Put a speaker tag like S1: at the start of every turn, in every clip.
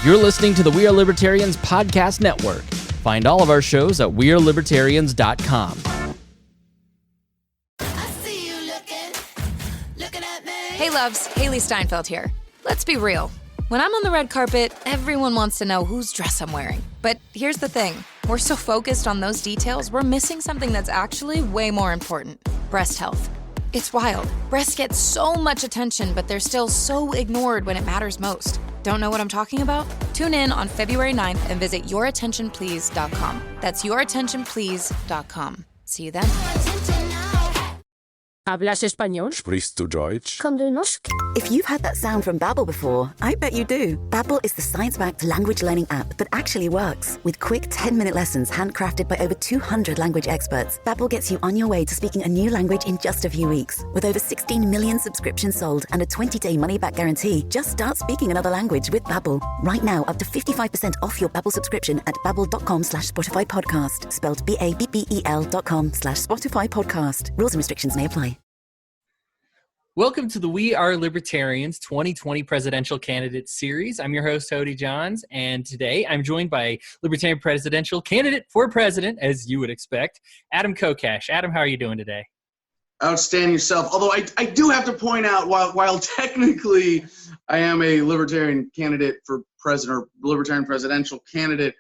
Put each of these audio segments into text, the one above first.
S1: You're listening to the We Are Libertarians podcast network. Find all of our shows at wearelibertarians.com.
S2: Hey loves, Haley Steinfeld here. Let's be real. When I'm on the red carpet, everyone wants to know whose dress I'm wearing. But here's the thing. We're so focused on those details, we're missing something that's actually way more important. Breast health. It's wild. Breasts get so much attention, but they're still so ignored when it matters most. Don't know what I'm talking about? Tune in on February 9th and visit yourattentionplease.com. That's yourattentionplease.com. See you then.
S3: ¿Hablas español?
S4: Sprichst du Deutsch?
S3: Kan du norsk?
S5: If you've heard that sound from Babbel before, I bet you do. Babbel is the science-backed language learning app that actually works. With quick 10-minute lessons handcrafted by over 200 language experts, Babbel gets you on your way to speaking a new language in just a few weeks. With over 16 million subscriptions sold and a 20-day money-back guarantee, just start speaking another language with Babbel. Right now, up to 55% off your Babbel subscription at babbel.com/Spotify podcast. Spelled BABBEL.com/Spotify podcast. Rules and restrictions may apply.
S6: Welcome to the We Are Libertarians 2020 Presidential Candidate Series. I'm your host, Hody Johns, and today I'm joined by Libertarian Presidential Candidate for President, as you would expect, Adam Kokesh. Adam, how are you doing today?
S7: Outstanding yourself. Although I do have to point out, while technically I am a Libertarian candidate for president, or Libertarian Presidential Candidate,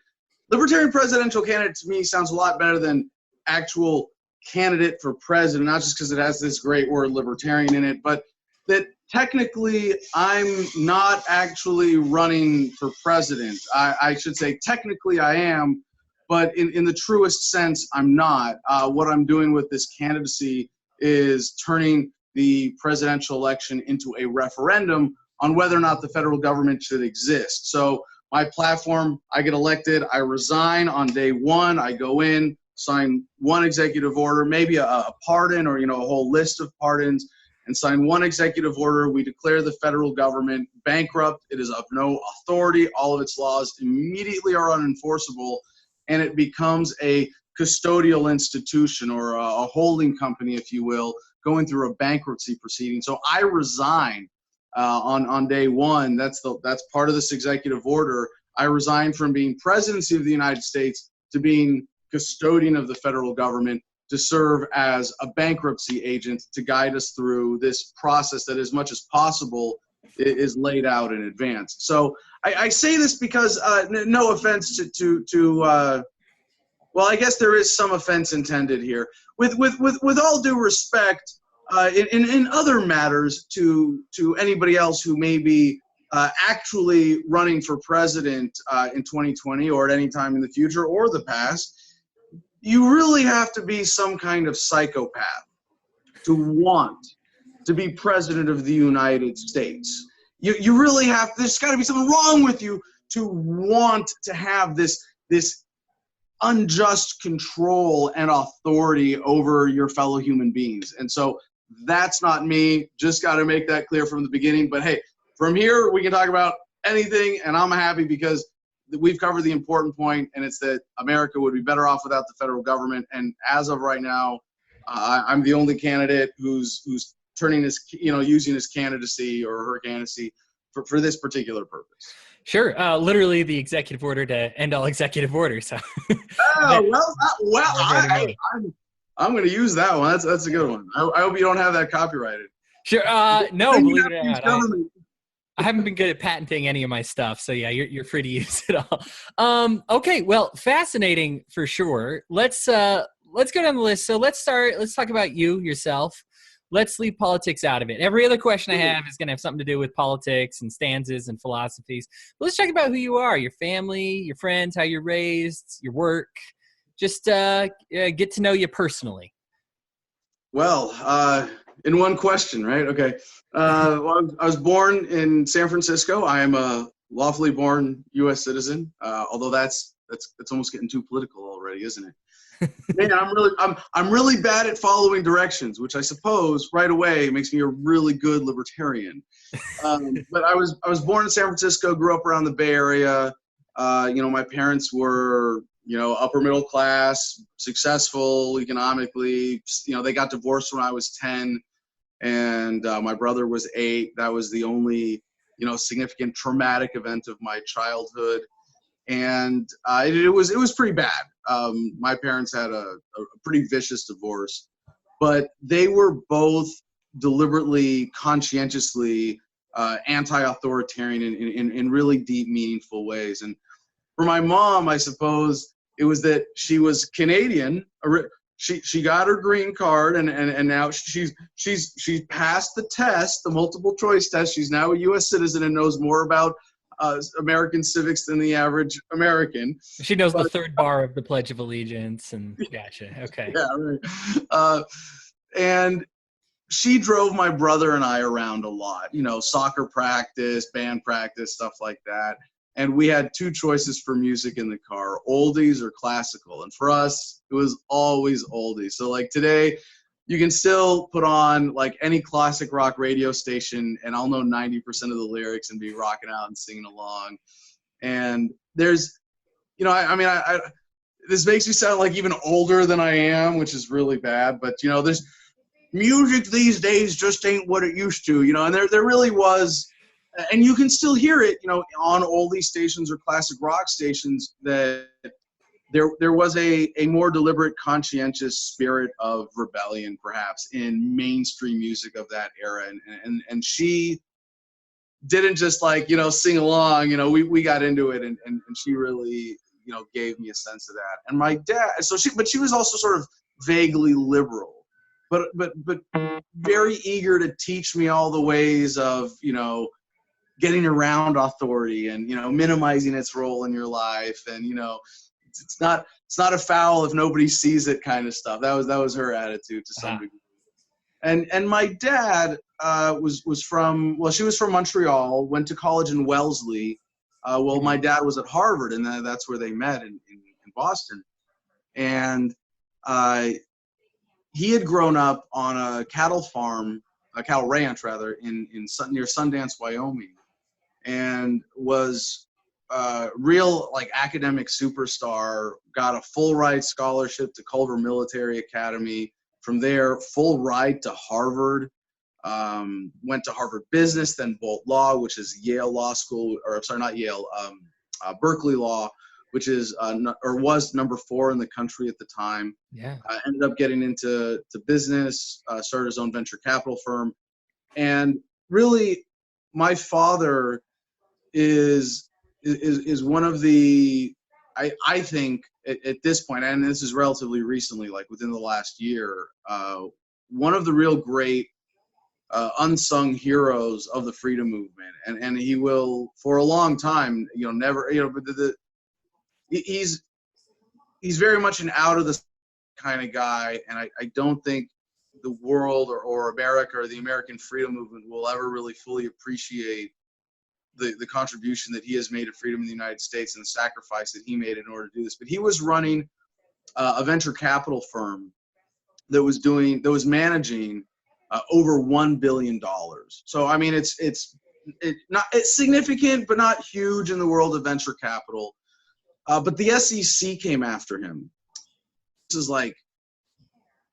S7: Libertarian Presidential Candidate to me sounds a lot better than actual candidate for president, not just because it has this great word libertarian in it, but that technically I'm not actually running for president. I should say technically I am, but in the truest sense, I'm not. What I'm doing with this candidacy is turning the presidential election into a referendum on whether or not the federal government should exist. So my platform, I get elected, I resign on day one, I go in, sign one executive order, maybe a pardon or, a whole list of pardons, and sign one executive order. We declare the federal government bankrupt. It is of no authority. All of its laws immediately are unenforceable, and it becomes a custodial institution or a holding company, if you will, going through a bankruptcy proceeding. So I resign on day one. That's part of this executive order. I resign from being presidency of the United States to being custodian of the federal government, to serve as a bankruptcy agent to guide us through this process that, as much as possible, is laid out in advance. So I say this because no offense well, I guess there is some offense intended here. With all due respect, in other matters to anybody else who may be actually running for president in 2020 or at any time in the future or the past, you really have to be some kind of psychopath to want to be president of the United States. You really have, there's got to be something wrong with you to want to have this unjust control and authority over your fellow human beings. And so that's not me. Just got to make that clear from the beginning. But hey, from here, we can talk about anything, and I'm happy because we've covered the important point, and it's that America would be better off without the federal government. And as of right now, I'm the only candidate who's turning his, using his candidacy or her candidacy for this particular purpose.
S6: Sure. Literally the executive order to end all executive orders. So.
S7: I'm going to use that one. That's a good one. I hope you don't have that copyrighted.
S6: Sure. No, believe it or not. I haven't been good at patenting any of my stuff, so yeah, you're free to use it all. Okay, well, fascinating for sure. Let's go down the list. So let's talk about yourself. Let's leave politics out of it. Every other question I have is going to have something to do with politics and stances and philosophies. But let's talk about who you are, your family, your friends, how you're raised, your work. Just get to know you personally.
S7: Well, in one question, right? Okay. Well, I was born in San Francisco. I am a lawfully born U.S. citizen. Although that's almost getting too political already, isn't it? Man, I'm really bad at following directions, which I suppose right away makes me a really good libertarian. But I was born in San Francisco, grew up around the Bay Area. My parents were upper middle class, successful economically. They got divorced when I was 10. And my brother was 8. That was the only significant traumatic event of my childhood. And it was pretty bad. My parents had a pretty vicious divorce, but they were both deliberately, conscientiously anti-authoritarian in really deep, meaningful ways. And for my mom, I suppose it was that she was Canadian. She got her green card, and now she's passed the test, the multiple choice test. She's now a U.S. citizen and knows more about American civics than the average American.
S6: She knows the third bar of the Pledge of Allegiance, and gotcha. Okay.
S7: Yeah, right. And she drove my brother and I around a lot, soccer practice, band practice, stuff like that. And we had two choices for music in the car, oldies or classical. And for us, it was always oldies. So like today, you can still put on like any classic rock radio station and I'll know 90% of the lyrics and be rocking out and singing along. And there's, this makes me sound like even older than I am, which is really bad. But, there's music these days just ain't what it used to, and there really was. And you can still hear it, on oldie stations or classic rock stations, that there was a more deliberate, conscientious spirit of rebellion, perhaps, in mainstream music of that era. And she didn't just sing along. We got into it, and she really gave me a sense of that. And my dad, but she was also sort of vaguely liberal, but very eager to teach me all the ways of getting around authority and minimizing its role in your life, and it's not a foul if nobody sees it kind of stuff. That was her attitude to some degree. And my dad was from Montreal, went to college in Wellesley. My dad was at Harvard, and that's where they met in Boston. And he had grown up on a cattle ranch rather, near Sundance, Wyoming, and was real academic superstar, got a full ride scholarship to Culver Military Academy. From there, full ride to Harvard, went to Harvard Business, then Bolt Law, which is Yale Law School, or sorry, not Yale, Berkeley Law, which is was number 4 in the country at the time.
S6: Yeah.
S7: Ended up getting into business, started his own venture capital firm. And really, my father is one of the, I think at this point, and this is relatively recently, like within the last year, one of the real great unsung heroes of the freedom movement. And he will, for a long time, never, he's very much an out of the kind of guy. And I don't think the world or America or the American freedom movement will ever really fully appreciate the contribution that he has made to freedom in the United States and the sacrifice that he made in order to do this. But he was running a venture capital firm that was managing over $1 billion. So I mean, it's significant, but not huge in the world of venture capital. But the SEC came after him. This is like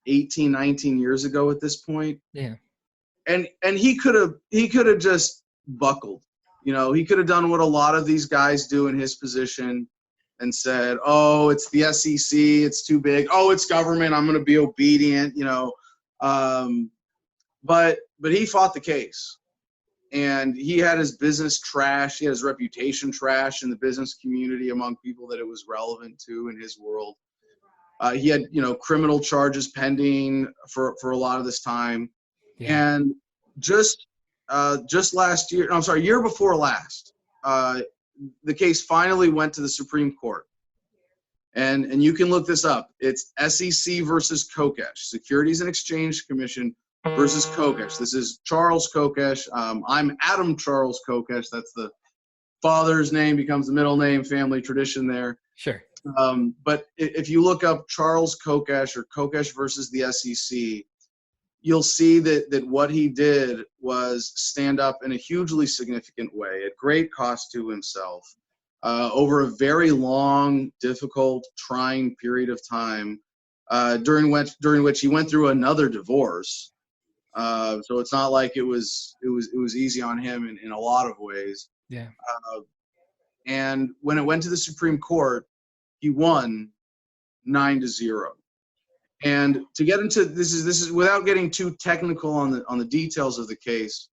S7: 18, 19 years ago at this point.
S6: Yeah.
S7: And he could have just buckled. He could have done what a lot of these guys do in his position and said, oh, it's the SEC, it's too big. Oh, it's government, I'm going to be obedient, But he fought the case. And he had his business trashed. He had his reputation trashed in the business community among people that it was relevant to in his world. He had, criminal charges pending for a lot of this time. Yeah. And just last year, year before last, the case finally went to the Supreme Court. And you can look this up. It's SEC versus Kokesh, Securities and Exchange Commission versus Kokesh. This is Charles Kokesh. I'm Adam Charles Kokesh. That's the father's name, becomes the middle name, family tradition there.
S6: Sure.
S7: But if you look up Charles Kokesh or Kokesh versus the SEC, you'll see that what he did was stand up in a hugely significant way at great cost to himself over a very long, difficult, trying period of time during which he went through another divorce. So it's not like it was easy on him in a lot of ways.
S6: Yeah.
S7: And when it went to the Supreme Court, he won 9-0. And to get into this is without getting too technical on the details of the case,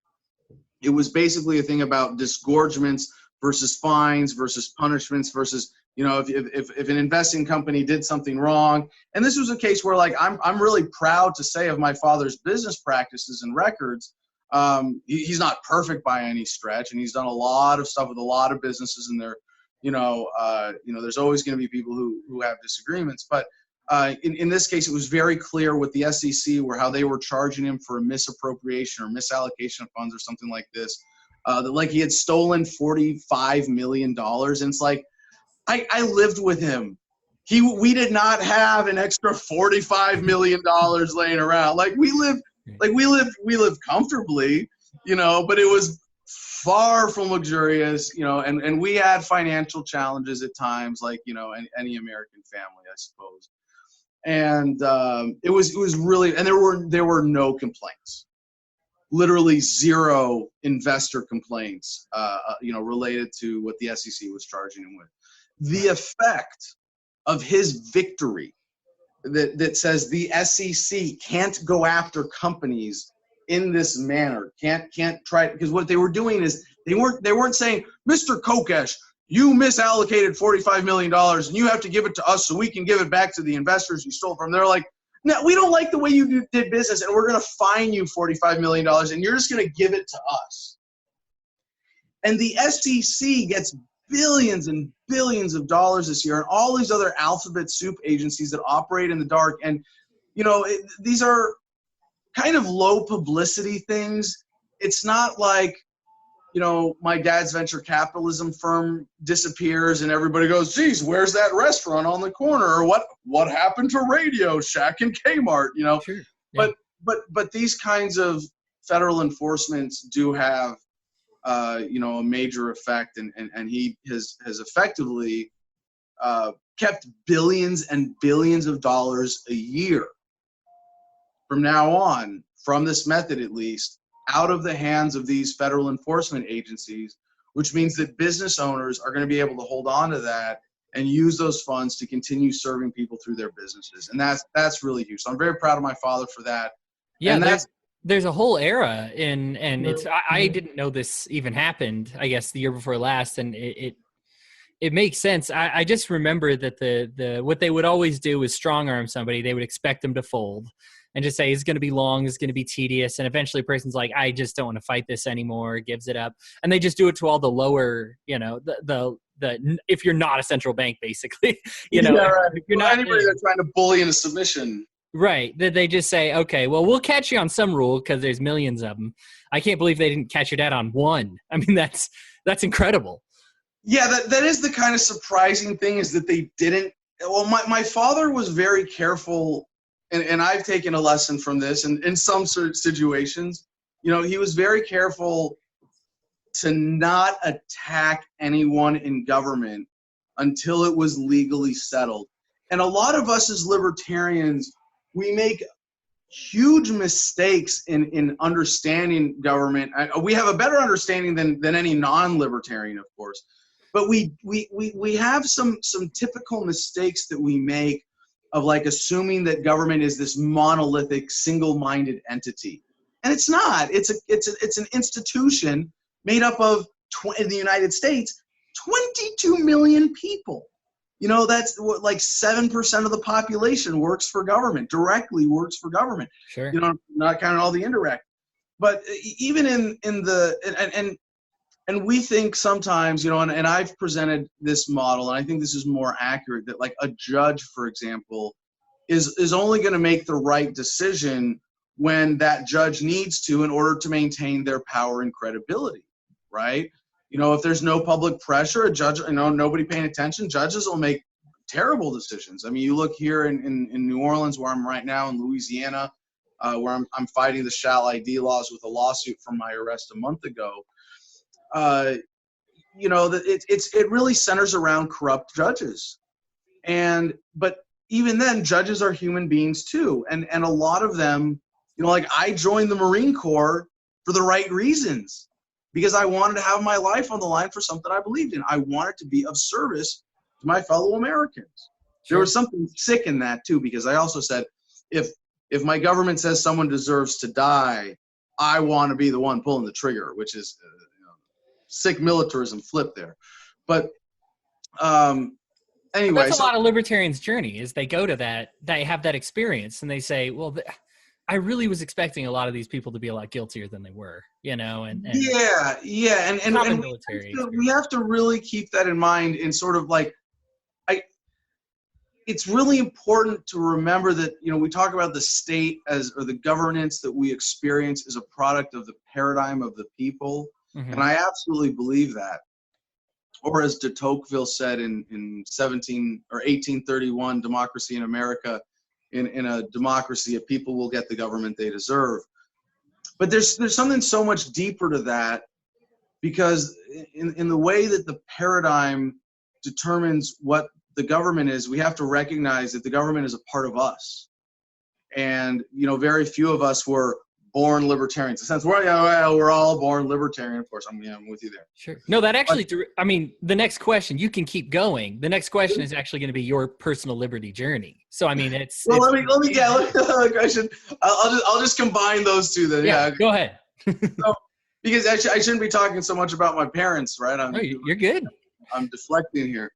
S7: it was basically a thing about disgorgements versus fines versus punishments versus, if an investing company did something wrong. And this was a case where, like, I'm really proud to say of my father's business practices and records. He's not perfect by any stretch, and he's done a lot of stuff with a lot of businesses, and there's always going to be people who have disagreements. But in this case, it was very clear with the SEC how they were charging him for a misappropriation or misallocation of funds or something like this, that like he had stolen $45 million. And it's like, I lived with him. We did not have an extra $45 million laying around. Like we lived comfortably, but it was far from luxurious, and we had financial challenges at times, like, any American family, I suppose. And it was really, and there were no complaints, literally zero investor complaints, related to what the SEC was charging him with. The effect of his victory that says the SEC can't go after companies in this manner, can't try, because what they were doing is they weren't saying, Mr. Kokesh, you misallocated $45 million and you have to give it to us so we can give it back to the investors you stole from. They're like, no, we don't like the way you did business, and we're going to fine you $45 million, and you're just going to give it to us. And the SEC gets billions and billions of dollars this year, and all these other alphabet soup agencies that operate in the dark. And, these are kind of low publicity things. It's not like, my dad's venture capitalism firm disappears and everybody goes, geez, where's that restaurant on the corner? Or what happened to Radio Shack and Kmart,
S6: Sure. Yeah.
S7: But these kinds of federal enforcements do have, a major effect, and he has effectively kept billions and billions of dollars a year from now on, from this method at least, out of the hands of these federal enforcement agencies, which means that business owners are going to be able to hold on to that and use those funds to continue serving people through their businesses. And that's really huge. So I'm very proud of my father for that.
S6: Yeah,
S7: and
S6: there's a whole era and it's I didn't know this even happened, I guess, the year before last, and it makes sense. I just remember that the what they would always do is strong arm somebody. They would expect them to fold and just say, it's going to be long, it's going to be tedious. And eventually a person's like, I just don't want to fight this anymore, gives it up. And they just do it to all the lower, the if you're not a central bank, basically,
S7: Right.
S6: If you're not
S7: anybody that's trying to bully into submission.
S6: Right. That they just say, okay, well, we'll catch you on some rule because there's millions of them. I can't believe they didn't catch your dad on one. I mean, that's incredible.
S7: Yeah, that is the kind of surprising thing, is that they didn't. Well, my father was very careful, and I've taken a lesson from this, and in some sort of situations, he was very careful to not attack anyone in government until it was legally settled. And a lot of us as libertarians, we make huge mistakes in understanding government. We have a better understanding than any non-libertarian, of course. But we have some typical mistakes that we make of, like, assuming that government is this monolithic, single-minded entity, and it's not. It's an institution made up of in the United States, 22 million people. That's what, like 7% of the population works for government, directly works for government.
S6: Sure.
S7: Not counting all the indirect. But even in the and we think sometimes, and I've presented this model, and I think this is more accurate, that like a judge, for example, is only going to make the right decision when that judge needs to, in order to maintain their power and credibility, right? If there's no public pressure, a judge, nobody paying attention, judges will make terrible decisions. I mean, you look here in New Orleans, where I'm right now, in Louisiana, where I'm fighting the shall ID laws with a lawsuit from my arrest a month ago. It really centers around corrupt judges, but even then, judges are human beings too, and a lot of them, Like I joined the Marine Corps for the right reasons, because I wanted to have my life on the line for something I believed in. I wanted to be of service to my fellow Americans.
S6: Sure.
S7: There was something sick in that too, because I also said, if my government says someone deserves to die, I want to be the one pulling the trigger, which is sick militarism flip there. But anyway,
S6: but that's a lot of libertarians' journey, is they go to that, they have that experience, and they say, well, I really was expecting a lot of these people to be a lot guiltier than they were, and
S7: yeah, and
S6: military.
S7: We have to really keep that in mind, and sort of like, it's really important to remember that, we talk about the state or the governance that we experience as a product of the paradigm of the people. Mm-hmm. And I absolutely believe that. Or as de Tocqueville said in 1831, Democracy in America, in a democracy, a people will get the government they deserve. But there's something so much deeper to that, because in the way that the paradigm determines what the government is, we have to recognize that the government is a part of us. And, very few of us were born libertarians. In a sense, we're all born libertarian. Of course, I'm with you there.
S6: Sure. No, that actually, the next question, you can keep going. The next question is actually going to be your personal liberty journey. So, let me question.
S7: I'll just combine those two then. Yeah.
S6: Go ahead.
S7: So, because actually, I shouldn't be talking so much about my parents, right?
S6: You're good.
S7: I'm deflecting here.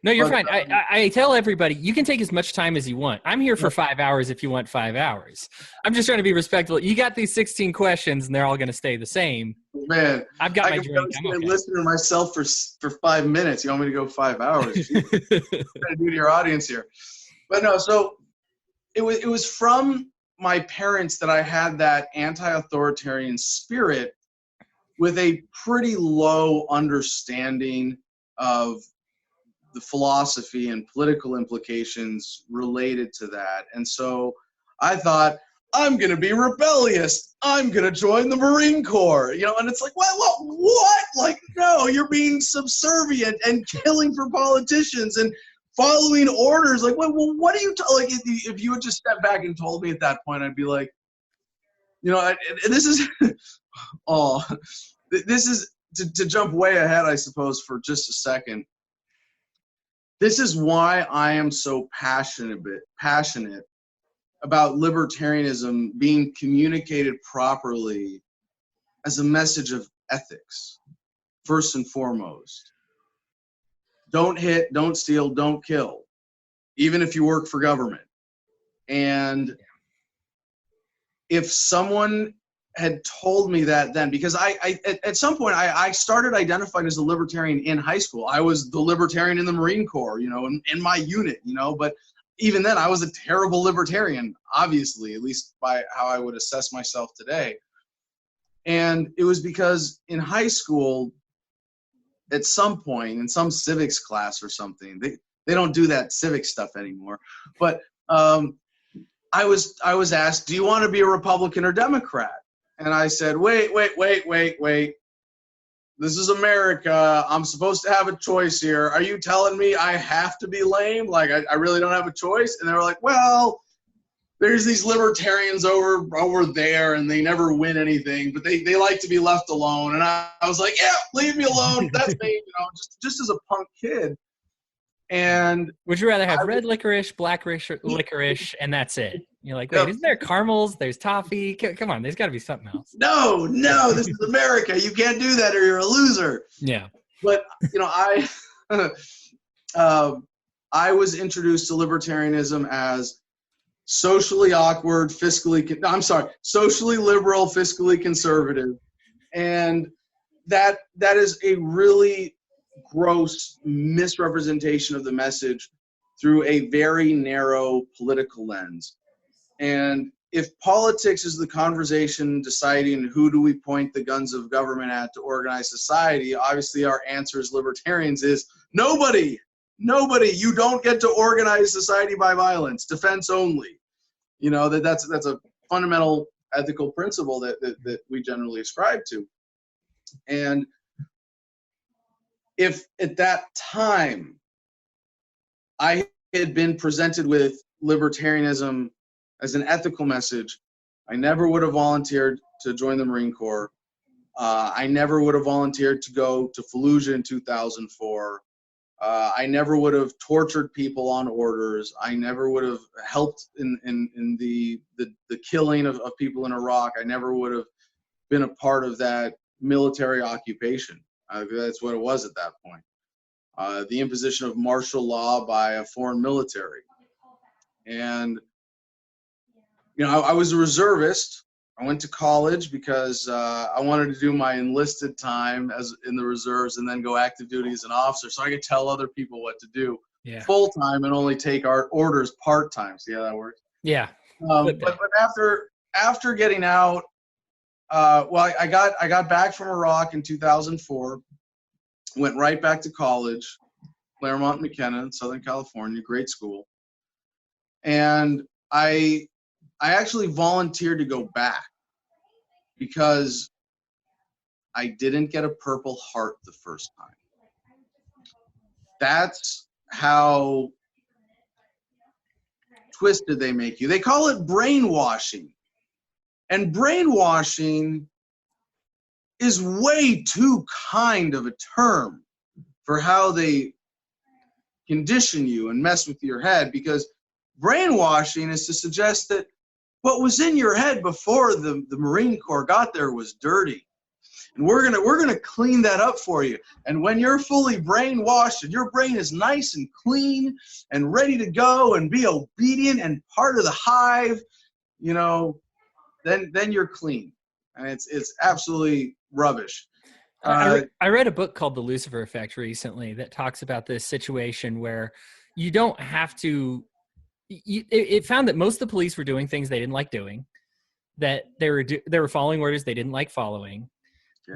S6: No, you're fine. I tell everybody, you can take as much time as you want. I'm here for 5 hours if you want 5 hours. I'm just trying to be respectful. You got these 16 questions, and they're all going to stay the same.
S7: Man,
S6: I've got my drink. I'm okay.
S7: Listening to myself for 5 minutes. You want me to go 5 hours? What are you trying to do to your audience here? But no, so it was from my parents that I had that anti-authoritarian spirit, with a pretty low understanding of the philosophy and political implications related to that. And so I thought, I'm going to be rebellious. I'm going to join the Marine Corps, and it's like, what? Like, no, you're being subservient and killing for politicians and following orders. Like, well, what are you like, if you had just stepped back and told me at that point, I'd be like, this is, this is to jump way ahead, I suppose, for just a second. This is why I am so passionate about libertarianism being communicated properly as a message of ethics, first and foremost. Don't hit, don't steal, don't kill, even if you work for government. And if someone had told me that then, because I at some point I started identifying as a libertarian in high school. I was the libertarian in the Marine Corps, in my unit, but even then I was a terrible libertarian, obviously, at least by how I would assess myself today. And it was because in high school, at some point in some civics class or something, they don't do that civic stuff anymore, but I was asked, do you want to be a Republican or Democrat? And I said, wait. This is America. I'm supposed to have a choice here. Are you telling me I have to be lame? Like, I really don't have a choice? And they were like, well, there's these libertarians over there, and they never win anything, but they like to be left alone. And I was like, yeah, leave me alone. That's me, just as a punk kid. And
S6: would you rather have red licorice, black licorice, and that's it? You're like, wait, isn't there caramels? There's toffee. Come on, there's got to be something else.
S7: No, this is America. You can't do that, or you're a loser.
S6: Yeah.
S7: But I was introduced to libertarianism as socially awkward, socially liberal, fiscally conservative, and that is a really gross misrepresentation of the message through a very narrow political lens. And if politics is the conversation deciding who do we point the guns of government at to organize society, obviously our answer as libertarians is nobody. You don't get to organize society by violence, defense only. That's a fundamental ethical principle that we generally ascribe to. And if at that time I had been presented with libertarianism as an ethical message, I never would have volunteered to join the Marine Corps. I never would have volunteered to go to Fallujah in 2004. I never would have tortured people on orders. I never would have helped in the killing of people in Iraq. I never would have been a part of that military occupation. That's what it was at that point. The imposition of martial law by a foreign military. And, I was a reservist. I went to college because I wanted to do my enlisted time as in the reserves and then go active duty as an officer so I could tell other people what to do full time and only take our orders part time. See how that works?
S6: Yeah.
S7: But after getting out, I got back from Iraq in 2004, went right back to college, Claremont McKenna in Southern California, great school. And I actually volunteered to go back because I didn't get a Purple Heart the first time. That's how twisted they make you. They call it brainwashing. And brainwashing is way too kind of a term for how they condition you and mess with your head, because brainwashing is to suggest that what was in your head before the Marine Corps got there was dirty. And we're gonna clean that up for you. And when you're fully brainwashed and your brain is nice and clean and ready to go and be obedient and part of the hive, then you're clean. And it's absolutely rubbish.
S6: I read a book called The Lucifer Effect recently that talks about this situation where you don't have to. It found that most of the police were doing things they didn't like doing, that they were following orders they didn't like following,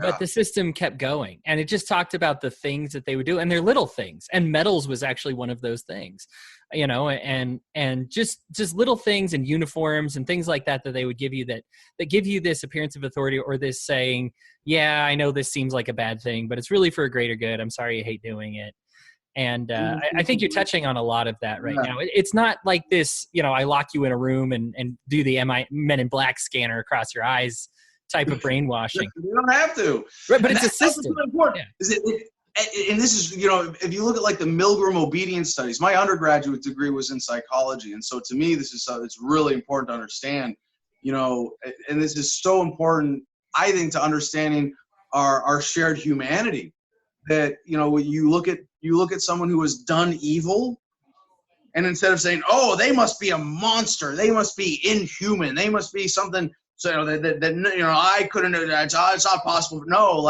S6: but the system kept going. And it just talked about the things that they would do, and they're little things. And medals was actually one of those things, and just little things and uniforms and things like that they would give you that give you this appearance of authority, or this saying, yeah, I know this seems like a bad thing, but it's really for a greater good. I'm sorry you hate doing it. And I think you're touching on a lot of that right now. It's not like this, I lock you in a room and do the Men in Black scanner across your eyes type of brainwashing.
S7: You don't have to.
S6: Right, but it's a system.
S7: What's important. And this is, if you look at like the Milgram obedience studies, my undergraduate degree was in psychology. And so to me, it's really important to understand, and this is so important, I think, to understanding our shared humanity. That you look at someone who has done evil, and instead of saying, "Oh, they must be a monster, they must be inhuman, they must be something," so I couldn't. It's not possible. No,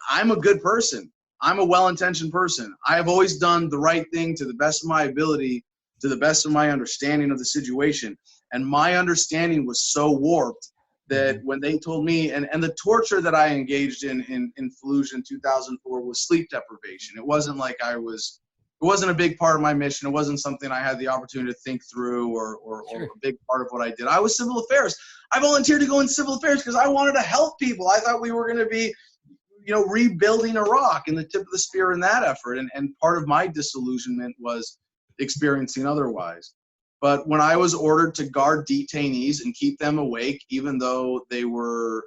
S7: I'm a good person. I'm a well-intentioned person. I have always done the right thing to the best of my ability, to the best of my understanding of the situation, and my understanding was so warped that when they told me, and the torture that I engaged in Fallujah in 2004 was sleep deprivation. It wasn't like it wasn't a big part of my mission. It wasn't something I had the opportunity to think through or a big part of what I did. I was civil affairs. I volunteered to go in civil affairs because I wanted to help people. I thought we were going to be, rebuilding Iraq and the tip of the spear in that effort. And part of my disillusionment was experiencing otherwise. But when I was ordered to guard detainees and keep them awake, even though they were,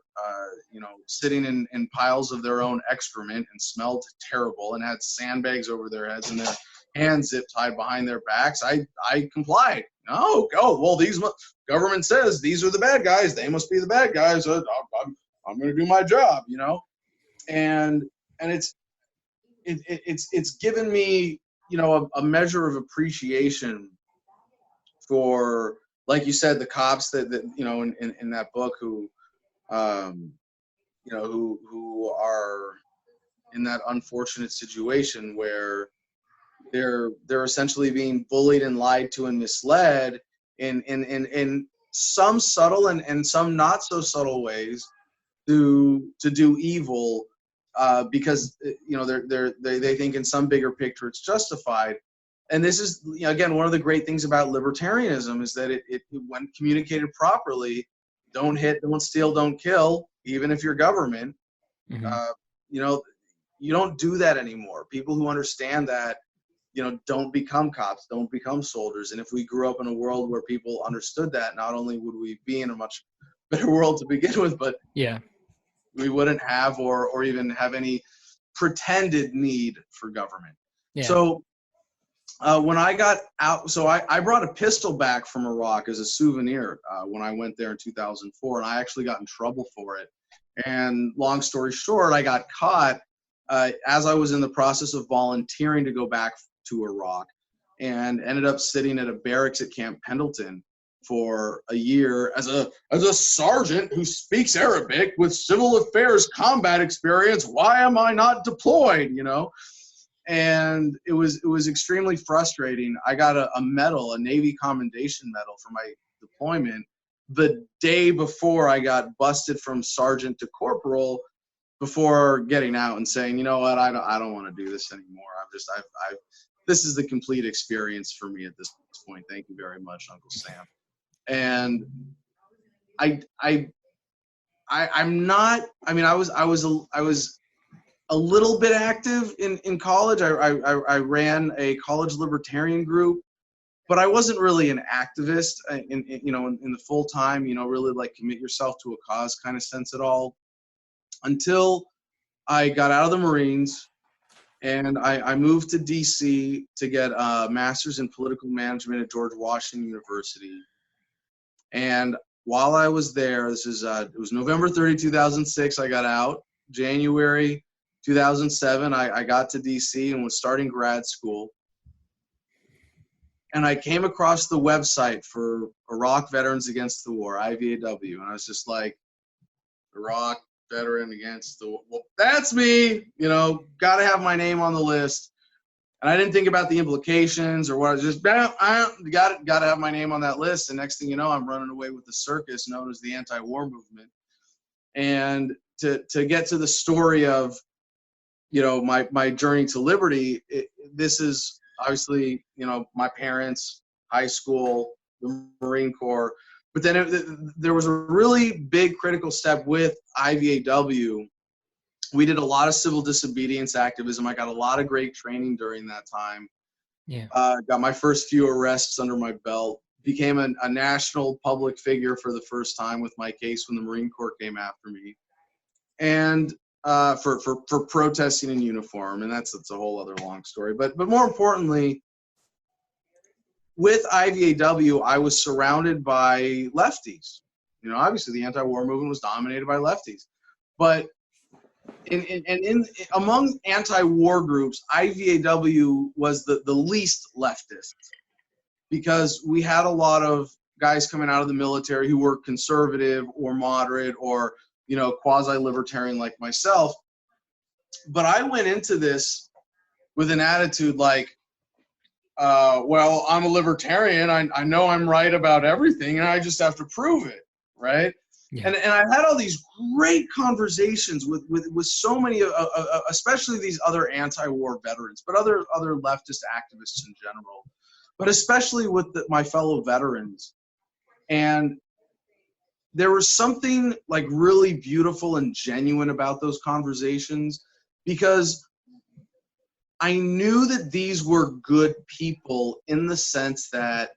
S7: sitting in piles of their own excrement and smelled terrible and had sandbags over their heads and their hands zip tied behind their backs, I complied. No, well, government says these are the bad guys. They must be the bad guys. I'm going to do my job, and it's given me, a measure of appreciation for, like you said, the cops that in that book who who are in that unfortunate situation where they're essentially being bullied and lied to and misled in some subtle and some not so subtle ways to do evil because they think in some bigger picture it's justified. And this is, again, one of the great things about libertarianism is that it when communicated properly, don't hit, don't steal, don't kill, even if you're government. You don't do that anymore. People who understand that don't become cops, don't become soldiers. And if we grew up in a world where people understood that, not only would we be in a much better world to begin with, but we wouldn't have or even have any pretended need for government. So when I got out, so I brought a pistol back from Iraq as a souvenir when I went there in 2004, and I actually got in trouble for it. And long story short, I got caught as I was in the process of volunteering to go back to Iraq, and ended up sitting at a barracks at Camp Pendleton for a year as a sergeant who speaks Arabic with civil affairs combat experience. Why am I not deployed? And it was extremely frustrating. I got a medal, a Navy Commendation Medal for my deployment the day before I got busted from sergeant to corporal, before getting out and saying, you know what, I don't want to do this anymore. This is the complete experience for me at this point. Thank you very much, Uncle Sam. And I'm not. I mean, I was a little bit active in college. I ran a college libertarian group, but I wasn't really an activist in the full time, really like commit yourself to a cause kind of sense at all, until I got out of the Marines and I moved to DC to get a master's in political management at George Washington University. And while I was there, it was November 30, 2006, I got out. January 2007, I got to DC and was starting grad school. And I came across the website for Iraq Veterans Against the War, IVAW, and I was just like, Iraq Veteran Against the War, well, that's me, got to have my name on the list. And I didn't think about the implications or what. I was just, got to have my name on that list. And next thing you know, I'm running away with the circus known as the anti-war movement. And to get to the story of, my journey to liberty, this is obviously, my parents, high school, the Marine Corps. But then there was a really big critical step with IVAW. We did a lot of civil disobedience activism. I got a lot of great training during that time. Got my first few arrests under my belt. Became a national public figure for the first time with my case when the Marine Corps came after me. And for protesting in uniform, and that's a whole other long story. But more importantly, with IVAW, I was surrounded by lefties. Obviously the anti-war movement was dominated by lefties, but among anti-war groups, IVAW was the least leftist, because we had a lot of guys coming out of the military who were conservative or moderate or quasi-libertarian like myself. But I went into this with an attitude like, well, I'm a libertarian. I know I'm right about everything, and I just have to prove it, right? Yeah. And I had all these great conversations with so many, especially these other anti-war veterans, but other leftist activists in general, but especially with my fellow veterans. And there was something like really beautiful and genuine about those conversations, because I knew that these were good people in the sense that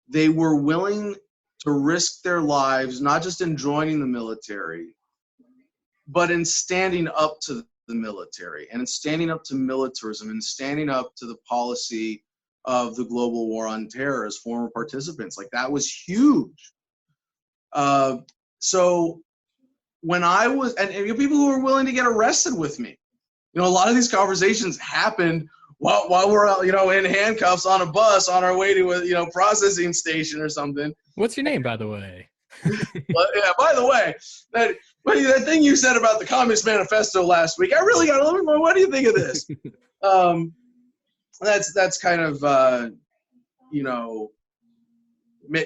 S7: they were willing to risk their lives, not just in joining the military, but in standing up to the military and in standing up to militarism and standing up to the policy of the global war on terror as former participants. Like, that was huge. So when I was, and people who were willing to get arrested with me, a lot of these conversations happened while we're, in handcuffs on a bus on our way to a, processing station or something.
S6: What's your name, by the way?
S7: Well, yeah, by the way, that thing you said about the Communist Manifesto last week, I really got to look at. What do you think of this? That's kind of,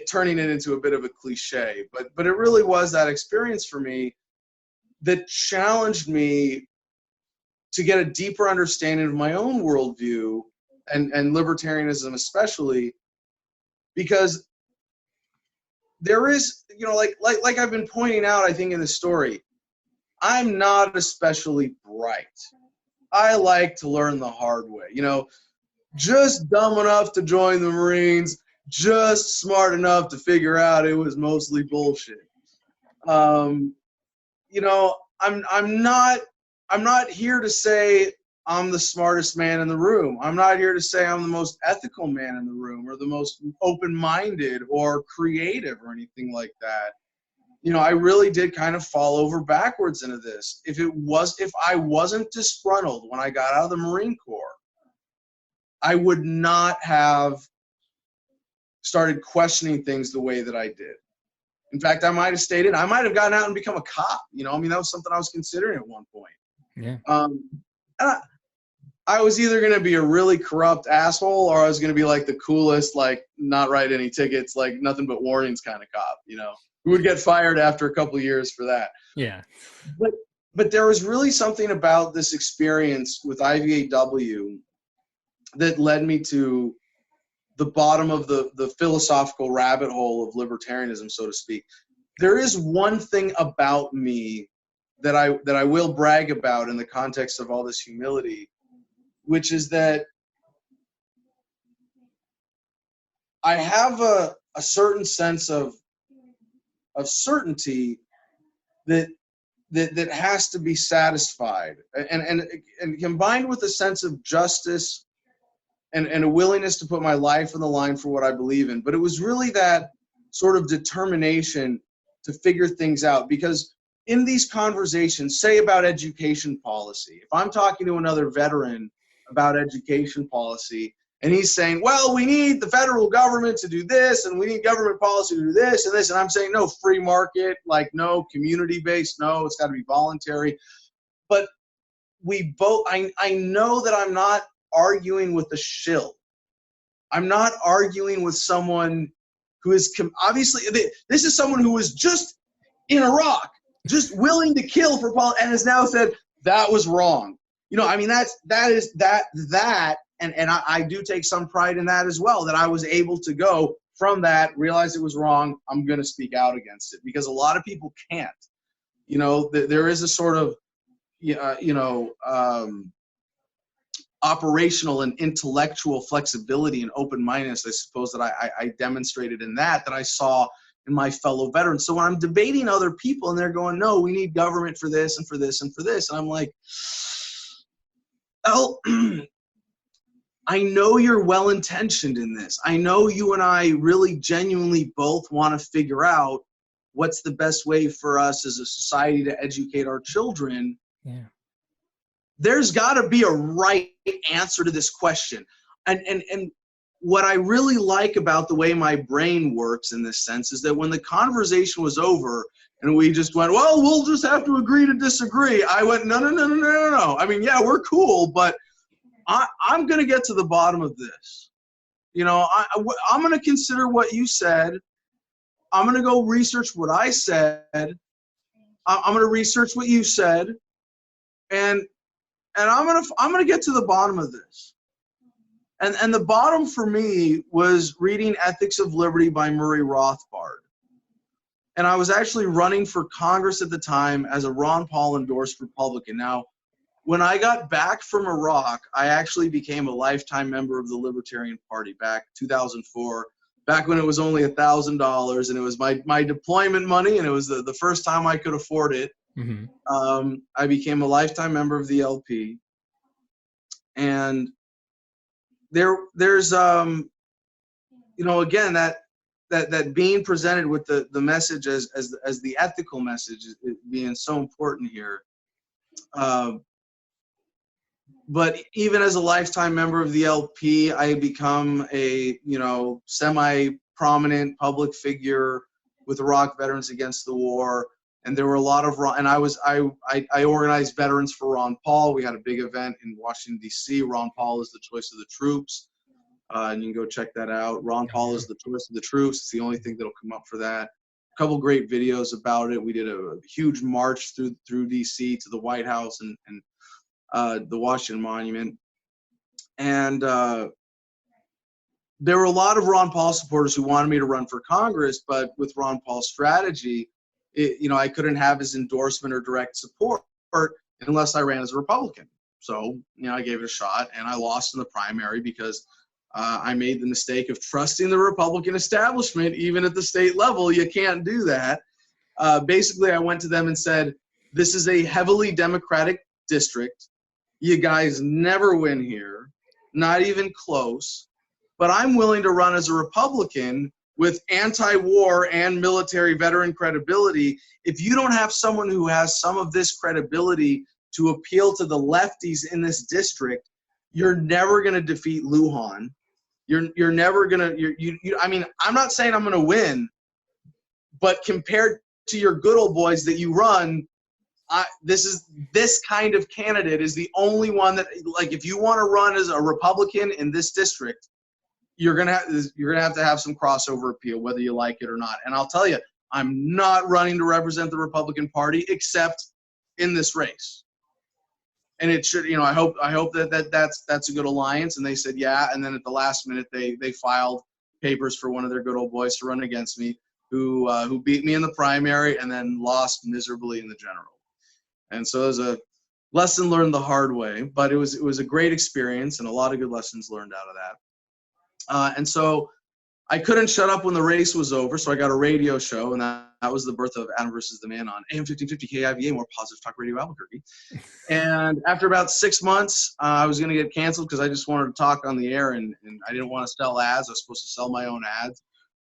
S7: turning it into a bit of a cliche, but it really was that experience for me that challenged me to get a deeper understanding of my own worldview and libertarianism especially, because there is, like I've been pointing out, I think in the story, I'm not especially bright. I like to learn the hard way. just dumb enough to join the Marines, just smart enough to figure out it was mostly bullshit. You know, I'm not here to say I'm the smartest man in the room. I'm not here to say I'm the most ethical man in the room or the most open-minded or creative or anything like that. You know, I really did kind of fall over backwards into this. If I wasn't disgruntled when I got out of the Marine Corps, I would not have started questioning things the way that I did. In fact, I might have gotten out and become a cop. You know, I mean, that was something I was considering at one point.
S6: Yeah.
S7: I was either going to be a really corrupt asshole or I was going to be like the coolest, like not write any tickets, like nothing but warnings kind of cop, you know, who would get fired after a couple of years for that.
S6: Yeah.
S7: But there was really something about this experience with IVAW that led me to the bottom of the philosophical rabbit hole of libertarianism, so to speak. There is one thing about me that I will brag about in the context of all this humility, which is that I have a certain sense of certainty that has to be satisfied, and combined with a sense of justice and a willingness to put my life on the line for what I believe in. But it was really that sort of determination to figure things out, because in these conversations, say about education policy, if I'm talking to another veteran about education policy and he's saying, well, we need the federal government to do this and we need government policy to do this and this, and I'm saying, no, free market, like no, community-based, no, it's got to be voluntary. But we both, I know that I'm not arguing with a shill. I'm not arguing with someone who is obviously, this is someone who was just in Iraq, just willing to kill for politics, and has now said that was wrong. You know, I mean, that and I do take some pride in that as well, that I was able to go from that, realize it was wrong, I'm going to speak out against it, because a lot of people can't. You know, there is a sort of, operational and intellectual flexibility and open-mindedness, I suppose, that I demonstrated in that I saw in my fellow veterans. So when I'm debating other people and they're going, no, we need government for this and for this and for this, and I'm like, well, I know you're well-intentioned in this. I know you and I really genuinely both want to figure out what's the best way for us as a society to educate our children.
S6: Yeah.
S7: There's got to be a right answer to this question. And what I really like about the way my brain works in this sense is that when the conversation was over and we just went, well, we'll just have to agree to disagree, I went, no. I mean, yeah, we're cool, but I'm going to get to the bottom of this. You know, I'm going to consider what you said. I'm going to go research what I said. I'm going to research what you said. And I'm gonna get to the bottom of this. And the bottom for me was reading Ethics of Liberty by Murray Rothbard. And I was actually running for Congress at the time as a Ron Paul endorsed Republican. Now, when I got back from Iraq, I actually became a lifetime member of the Libertarian Party back 2004, back when it was only $1,000, and it was my deployment money, and it was the first time I could afford it. Mm-hmm. I became a lifetime member of the LP, and there's again that being presented with the message as the ethical message being so important here. But even as a lifetime member of the LP, I had become a semi-prominent public figure with Iraq Veterans Against the War. And there were a lot of, and I organized Veterans for Ron Paul. We had a big event in Washington, D.C. Ron Paul is the choice of the troops. And you can go check that out. Ron Paul is the choice of the troops. It's the only thing that'll come up for that. A couple great videos about it. We did a huge march through D.C. to the White House and the Washington Monument. And there were a lot of Ron Paul supporters who wanted me to run for Congress, but with Ron Paul's strategy, I couldn't have his endorsement or direct support unless I ran as a Republican. So, I gave it a shot, and I lost in the primary because I made the mistake of trusting the Republican establishment. Even at the state level, you can't do that. Basically, I went to them and said, this is a heavily Democratic district. You guys never win here, not even close. But I'm willing to run as a Republican with anti-war and military veteran credibility. If you don't have someone who has some of this credibility to appeal to the lefties in this district, you're never going to defeat Lujan. You're never going to, I mean, I'm not saying I'm going to win, but compared to your good old boys that you run, this kind of candidate is the only one that, like, if you want to run as a Republican in this district, you're gonna have to have some crossover appeal, whether you like it or not. And I'll tell you, I'm not running to represent the Republican Party except in this race. And it should, I hope that's a good alliance. And they said yeah. And then at the last minute, they filed papers for one of their good old boys to run against me, who beat me in the primary and then lost miserably in the general. And so it was a lesson learned the hard way, but it was a great experience and a lot of good lessons learned out of that. And so I couldn't shut up when the race was over, so I got a radio show, and that was the birth of Adam versus the Man on AM 1550 KIVA, more positive talk radio Albuquerque. And after about 6 months, I was going to get canceled because I just wanted to talk on the air, and I didn't want to sell ads. I was supposed to sell my own ads.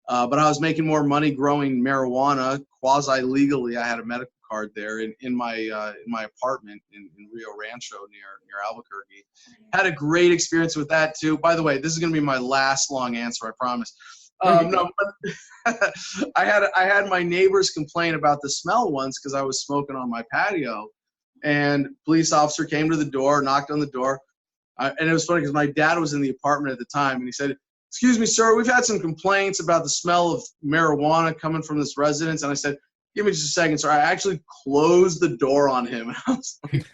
S7: But I was making more money growing marijuana quasi-legally. I had a medical card there in my apartment in Rio Rancho near Albuquerque. Had a great experience with that too. By the way, this is going to be my last long answer, I promise. No, but I had my neighbors complain about the smell once because I was smoking on my patio, and police officer came to the door, knocked on the door, and it was funny because my dad was in the apartment at the time, and he said, "Excuse me, sir, we've had some complaints about the smell of marijuana coming from this residence." And I said, "Give me just a second, sir." I actually closed the door on him. And I was like,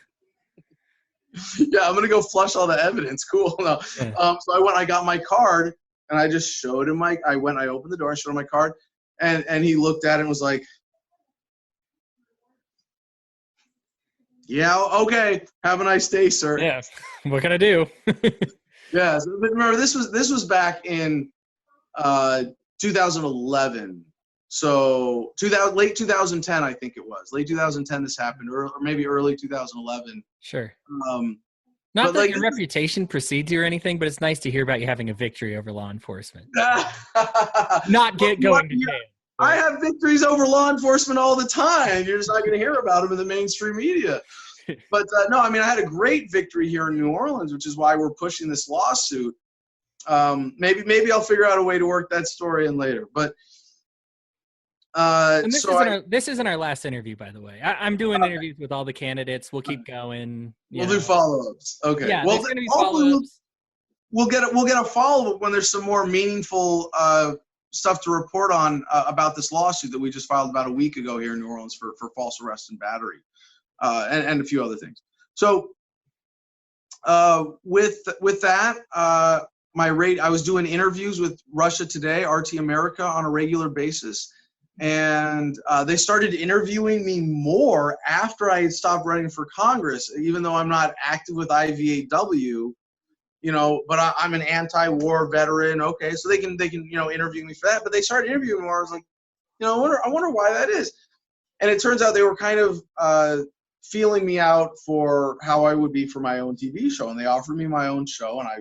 S7: yeah, I'm going to go flush all the evidence. Cool. No. So I got my card, and I just showed him I opened the door, I showed him my card, and he looked at it and was like, "Yeah, okay. Have a nice day, sir."
S6: Yeah. What can I do?
S7: Yeah. So, but remember, this was back in 2011. So late 2010, I think it was. Late 2010 this happened, or maybe early 2011.
S6: Sure. Not that
S7: like,
S6: your reputation precedes you or anything, but it's nice to hear about you having a victory over law enforcement. Not going to jail.
S7: I have victories over law enforcement all the time. You're just not going to hear about them in the mainstream media. But no, I mean, I had a great victory here in New Orleans, which is why we're pushing this lawsuit. Maybe I'll figure out a way to work that story in later. But
S6: and this isn't our last interview, by the way. I'm doing interviews with all the candidates. We'll keep going.
S7: We'll do follow-ups. Okay.
S6: Yeah,
S7: well,
S6: there's going to be follow-ups.
S7: We'll get a follow-up when there's some more meaningful stuff to report on about this lawsuit that we just filed about a week ago here in New Orleans for false arrest and battery, and a few other things. So with that, I was doing interviews with Russia Today, RT America, on a regular basis. And they started interviewing me more after I had stopped running for Congress, even though I'm not active with IVAW, but I'm an anti-war veteran. Okay, so they can interview me for that. But they started interviewing me more. I was like, I wonder why that is. And it turns out they were kind of feeling me out for how I would be for my own TV show, and they offered me my own show, and I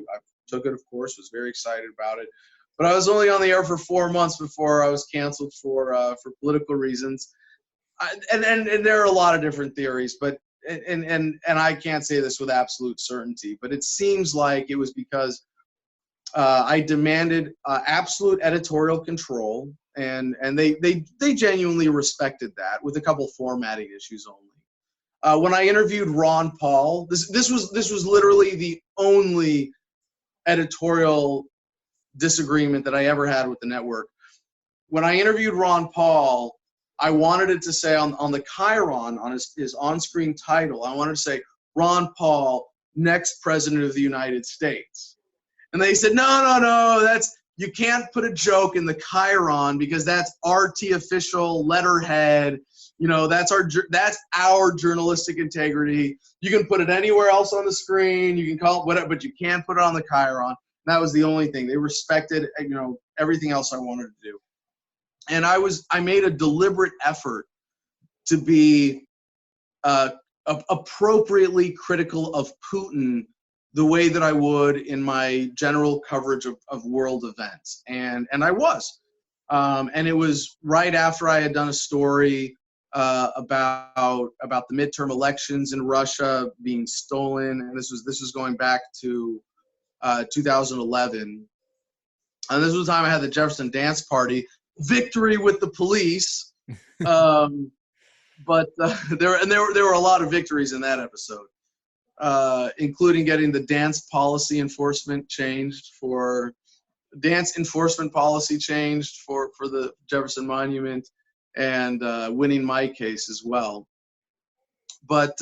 S7: took it, of course, was very excited about it. But I was only on the air for 4 months before I was canceled for political reasons, and there are a lot of different theories. But and I can't say this with absolute certainty, but it seems like it was because I demanded absolute editorial control, and they genuinely respected that, with a couple formatting issues only. When I interviewed Ron Paul, this was literally the only editorial disagreement that I ever had with the network. When I interviewed Ron Paul, I wanted it to say on the chyron, on his on-screen title, I wanted to say, "Ron Paul, next president of the United States." And they said, no, you can't put a joke in the chyron because that's RT official letterhead, That's our journalistic integrity. You can put it anywhere else on the screen. You can call it whatever, but you can't put it on the chyron. That was the only thing. They respected, everything else I wanted to do. And I made a deliberate effort to be appropriately critical of Putin the way that I would in my general coverage of world events. And I was. And it was right after I had done a story about the midterm elections in Russia being stolen. And this was going back to 2011. And this was the time I had the Jefferson Dance Party, victory with the police. But there were a lot of victories in that episode, including getting the dance enforcement policy changed for the Jefferson Monument, and winning my case as well. But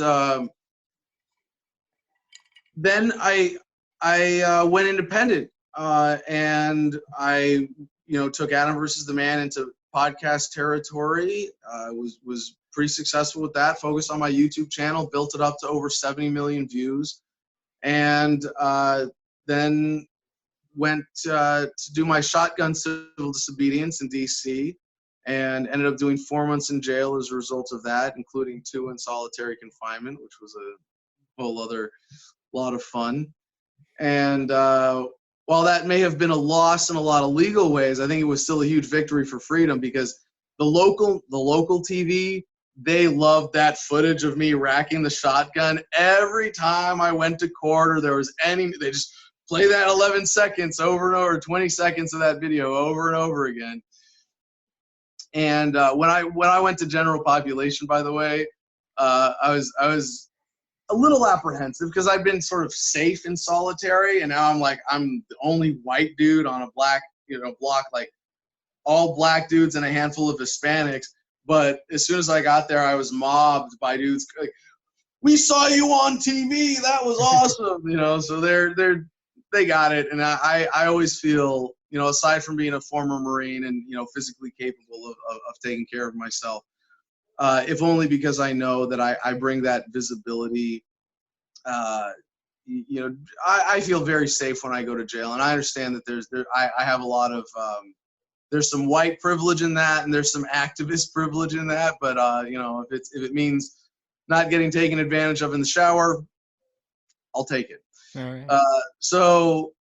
S7: then I went independent, and I took Adam versus the Man into podcast territory. Was pretty successful with that. Focused on my YouTube channel, built it up to over 70 million views, and then went to do my shotgun civil disobedience in D.C. and ended up doing 4 months in jail as a result of that, including 2 in solitary confinement, which was a whole other lot of fun. And while that may have been a loss in a lot of legal ways, I think it was still a huge victory for freedom, because the local TV, they loved that footage of me racking the shotgun. Every time I went to court or there was they just play that 11 seconds over and over, 20 seconds of that video over and over again. And when I went to general population, by the way, I was a little apprehensive because I've been sort of safe in solitary, and now I'm the only white dude on a black block, like all black dudes and a handful of Hispanics. But as soon as I got there, I was mobbed by dudes like, "We saw you on TV. That was awesome." So they got it. And I always feel, aside from being a former Marine and, physically capable of taking care of myself, if only because I know that I bring that visibility. I feel very safe when I go to jail, and I understand that I have a lot of, there's some white privilege in that, and there's some activist privilege in that. But if it means not getting taken advantage of in the shower, I'll take it.
S6: All right.
S7: So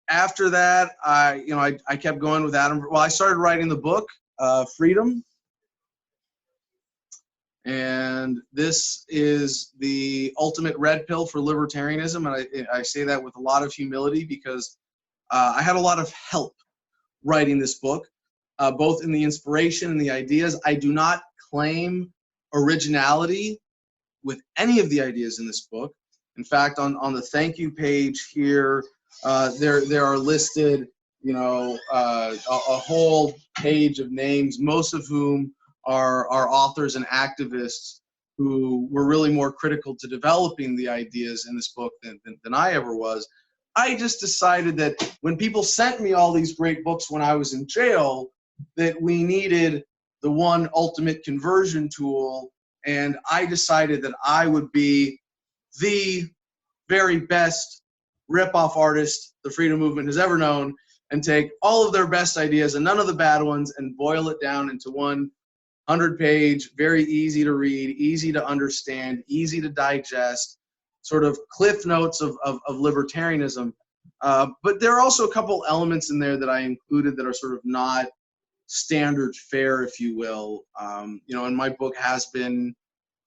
S7: after that, I kept going with Adam. Well, I started writing the book, Freedom. And this is the ultimate red pill for libertarianism. And I say that with a lot of humility, because I had a lot of help writing this book, both in the inspiration and the ideas. I do not claim originality with any of the ideas in this book. In fact, on the thank you page here, there are listed, a whole page of names, most of whom are authors and activists who were really more critical to developing the ideas in this book than I ever was. I just decided that when people sent me all these great books when I was in jail, that we needed the one ultimate conversion tool, and I decided that I would be the very best rip-off artist the freedom movement has ever known, and take all of their best ideas and none of the bad ones and boil it down into one 100-page, very easy to read, easy to understand, easy to digest, sort of cliff notes of libertarianism. But there are also a couple elements in there that I included that are sort of not standard fare, if you will. And my book has been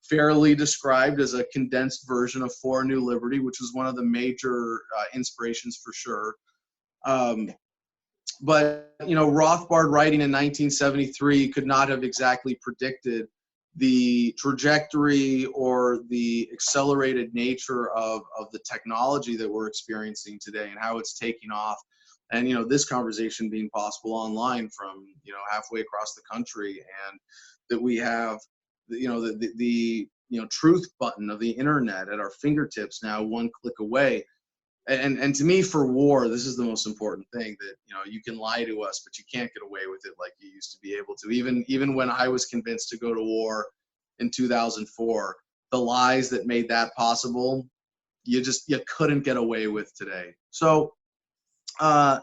S7: fairly described as a condensed version of For a New Liberty, which was one of the major inspirations for sure. But, Rothbard writing in 1973 could not have exactly predicted the trajectory or the accelerated nature of the technology that we're experiencing today and how it's taking off. And, this conversation being possible online from, halfway across the country, and that we have, the truth button of the internet at our fingertips now, one click away. and to me, for war, this is the most important thing, that, you can lie to us, but you can't get away with it like you used to be able to. Even when I was convinced to go to war in 2004, the lies that made that possible, you couldn't get away with today. So I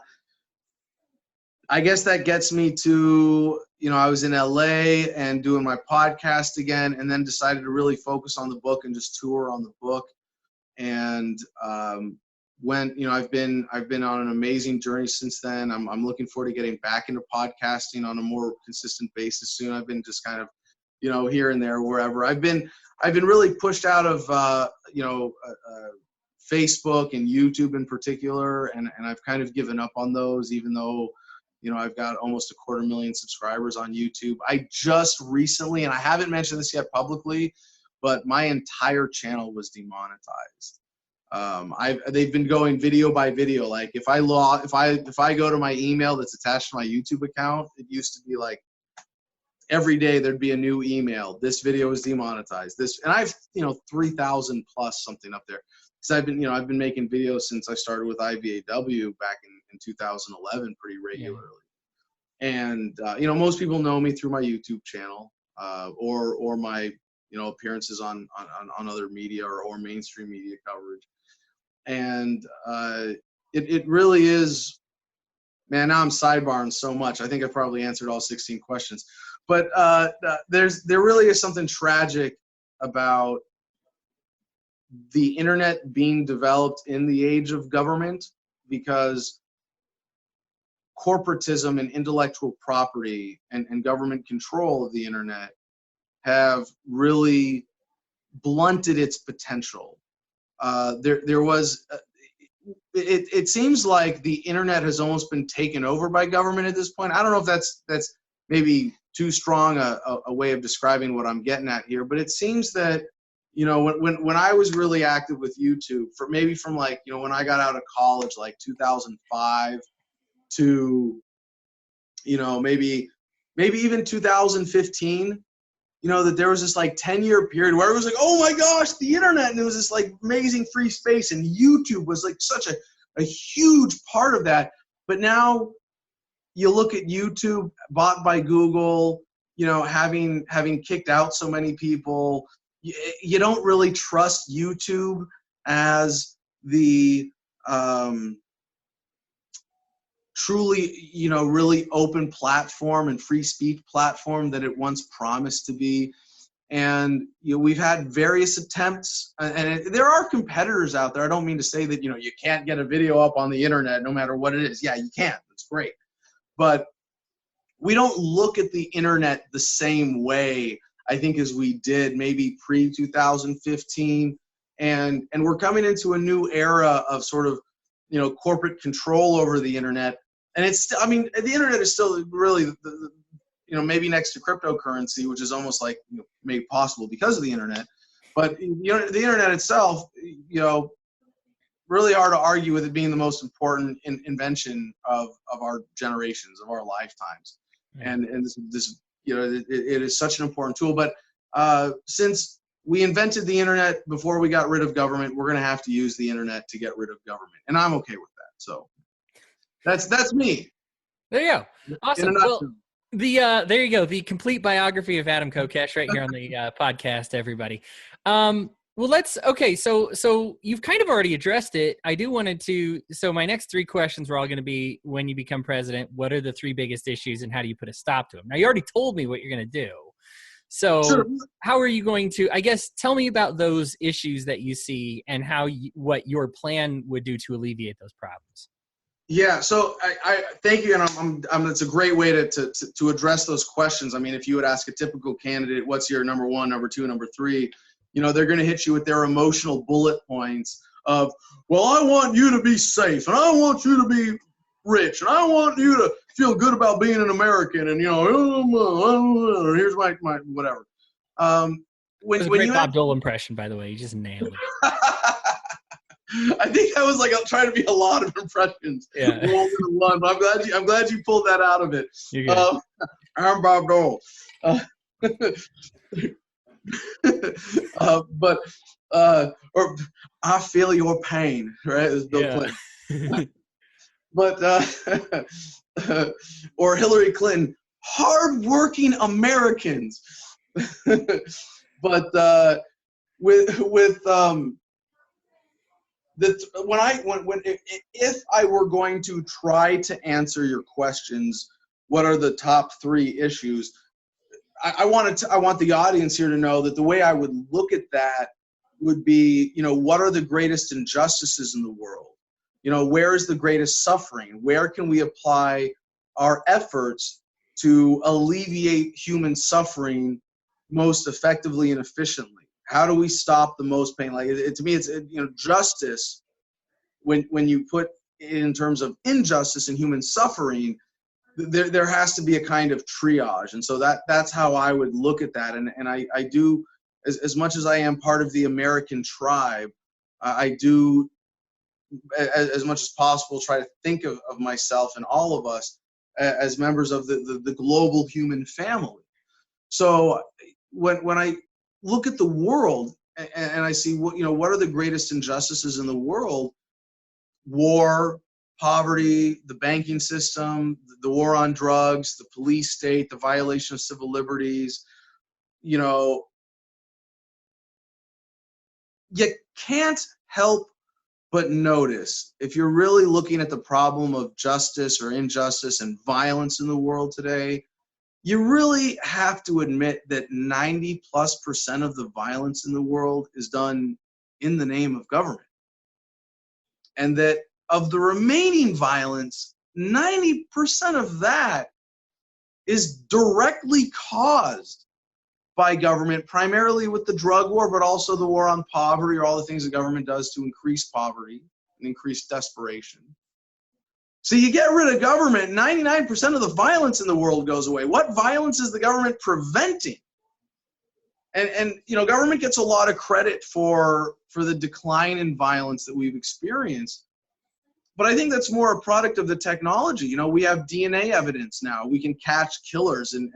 S7: guess that gets me to, I was in LA and doing my podcast again, and then decided to really focus on the book and just tour on the book. And I've been on an amazing journey since then. I'm looking forward to getting back into podcasting on a more consistent basis soon. I've been just kind of, here and there, wherever. I've been really pushed out of Facebook and YouTube in particular, and I've kind of given up on those, even though I've got almost 250,000 subscribers on YouTube. I just recently, and I haven't mentioned this yet publicly, but my entire channel was demonetized. They've been going video by video. Like if I go to my email that's attached to my YouTube account, it used to be like every day there'd be a new email. This video is demonetized. And I've 3,000 plus something up there, because I've been making videos since I started with IVAW back in 2011 pretty regularly. Yeah. And most people know me through my YouTube channel or my appearances on other media or mainstream media coverage. And it really is, man, now I'm sidebarring so much. I think I probably answered all 16 questions. But there really is something tragic about the internet being developed in the age of government, because corporatism and intellectual property and government control of the internet have really blunted its potential. It seems like the internet has almost been taken over by government at this point. I don't know if that's maybe too strong a way of describing what I'm getting at here, but it seems that, when I was really active with YouTube, from like, when I got out of college, like 2005 to, maybe even 2015, that there was this like 10-year period where it was like, oh my gosh, the internet, and it was this like amazing free space, and YouTube was like such a huge part of that. But now you look at YouTube bought by Google, having kicked out so many people, you don't really trust YouTube as the truly, really open platform and free speech platform that it once promised to be. And we've had various attempts, and there are competitors out there. I don't mean to say that you can't get a video up on the internet no matter what it is. Yeah, you can. That's great. But we don't look at the internet the same way, I think, as we did maybe pre-2015. And we're coming into a new era of sort of, corporate control over the internet. And it's still, the internet is still really, maybe next to cryptocurrency, which is almost like made possible because of the internet. But, the internet itself, really hard to argue with it being the most important invention of our generations, of our lifetimes. Yeah. And this it is such an important tool. But since we invented the internet before we got rid of government, we're going to have to use the internet to get rid of government. And I'm okay with that. So that's me.
S6: There you go. Awesome. Well, there you go. The complete biography of Adam Kokesh right here on the podcast, everybody. So you've kind of already addressed it. So my next three questions were all going to be, when you become president, what are the three biggest issues and how do you put a stop to them? Now, you already told me what you're going to do. So sure. How are you going to, tell me about those issues that you see and what your plan would do to alleviate those problems.
S7: Yeah, so I thank you, and it's a great way to address those questions. If you would ask a typical candidate, what's your number one, number two, number three, they're going to hit you with their emotional bullet points of, well, I want you to be safe, and I want you to be rich, and I want you to feel good about being an American, and here's my whatever. When
S6: you Bob Dole impression, by the way, you just nailed it.
S7: I think I was like trying to be a lot of impressions. Yeah. But I'm glad you pulled that out of it. I'm Bob Dole. Or I feel your pain, right? It's Bill Clinton. But or Hillary Clinton, hardworking Americans. But if I were going to try to answer your questions, what are the top 3 issues? I want the audience here to know that the way I would look at that would be, what are the greatest injustices in the world? Where is the greatest suffering? Where can we apply our efforts to alleviate human suffering most effectively and efficiently? How do we stop the most pain? Like to me, it's justice. When you put it in terms of injustice and human suffering, there has to be a kind of triage, and so that's how I would look at that. And I do, as much as I am part of the American tribe, I do, as much as possible, try to think of myself and all of us as members of the global human family. So when I look at the world and I see what are the greatest injustices in the world, war, poverty, the banking system, the war on drugs, the police state, the violation of civil liberties, you can't help but notice, if you're really looking at the problem of justice or injustice and violence in the world today, you really have to admit that 90+% of the violence in the world is done in the name of government. And that of the remaining violence, 90% of that is directly caused by government, primarily with the drug war, but also the war on poverty, or all the things the government does to increase poverty and increase desperation. So you get rid of government, 99% of the violence in the world goes away. What violence is the government preventing? And government gets a lot of credit for the decline in violence that we've experienced. But I think that's more a product of the technology. We have DNA evidence now. We can catch killers and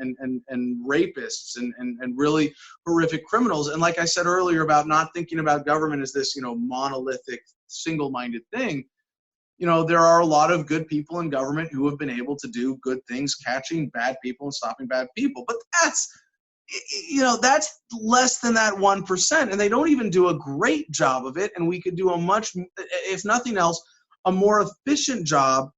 S7: rapists and really horrific criminals. And like I said earlier about not thinking about government as this, monolithic, single-minded thing, there are a lot of good people in government who have been able to do good things, catching bad people and stopping bad people. But that's less than that 1%. And they don't even do a great job of it. And we could do a much, if nothing else, a more efficient job.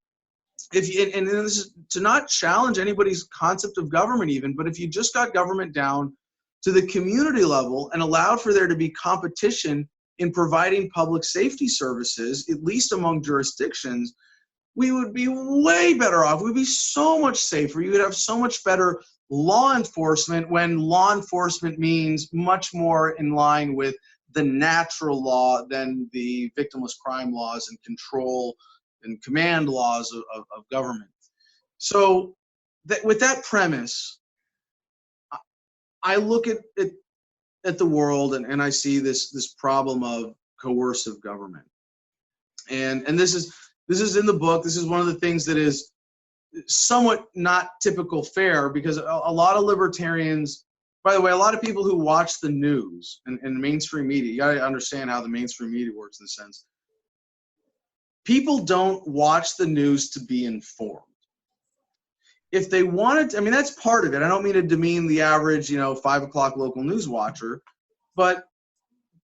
S7: And this is to not challenge anybody's concept of government even, but if you just got government down to the community level and allowed for there to be competition in providing public safety services, at least among jurisdictions, we would be way better off. We'd be so much safer. You would have so much better law enforcement, when law enforcement means much more in line with the natural law than the victimless crime laws and control and command laws of government. So with that premise, I look at the world and I see this problem of coercive government. And this is in the book. This is one of the things that is somewhat not typical fare, because a lot of libertarians, by the way, a lot of people who watch the news and mainstream media, you got to understand how the mainstream media works in a sense. People don't watch the news to be informed. If they wanted to, that's part of it. I don't mean to demean the average, 5 o'clock local news watcher, but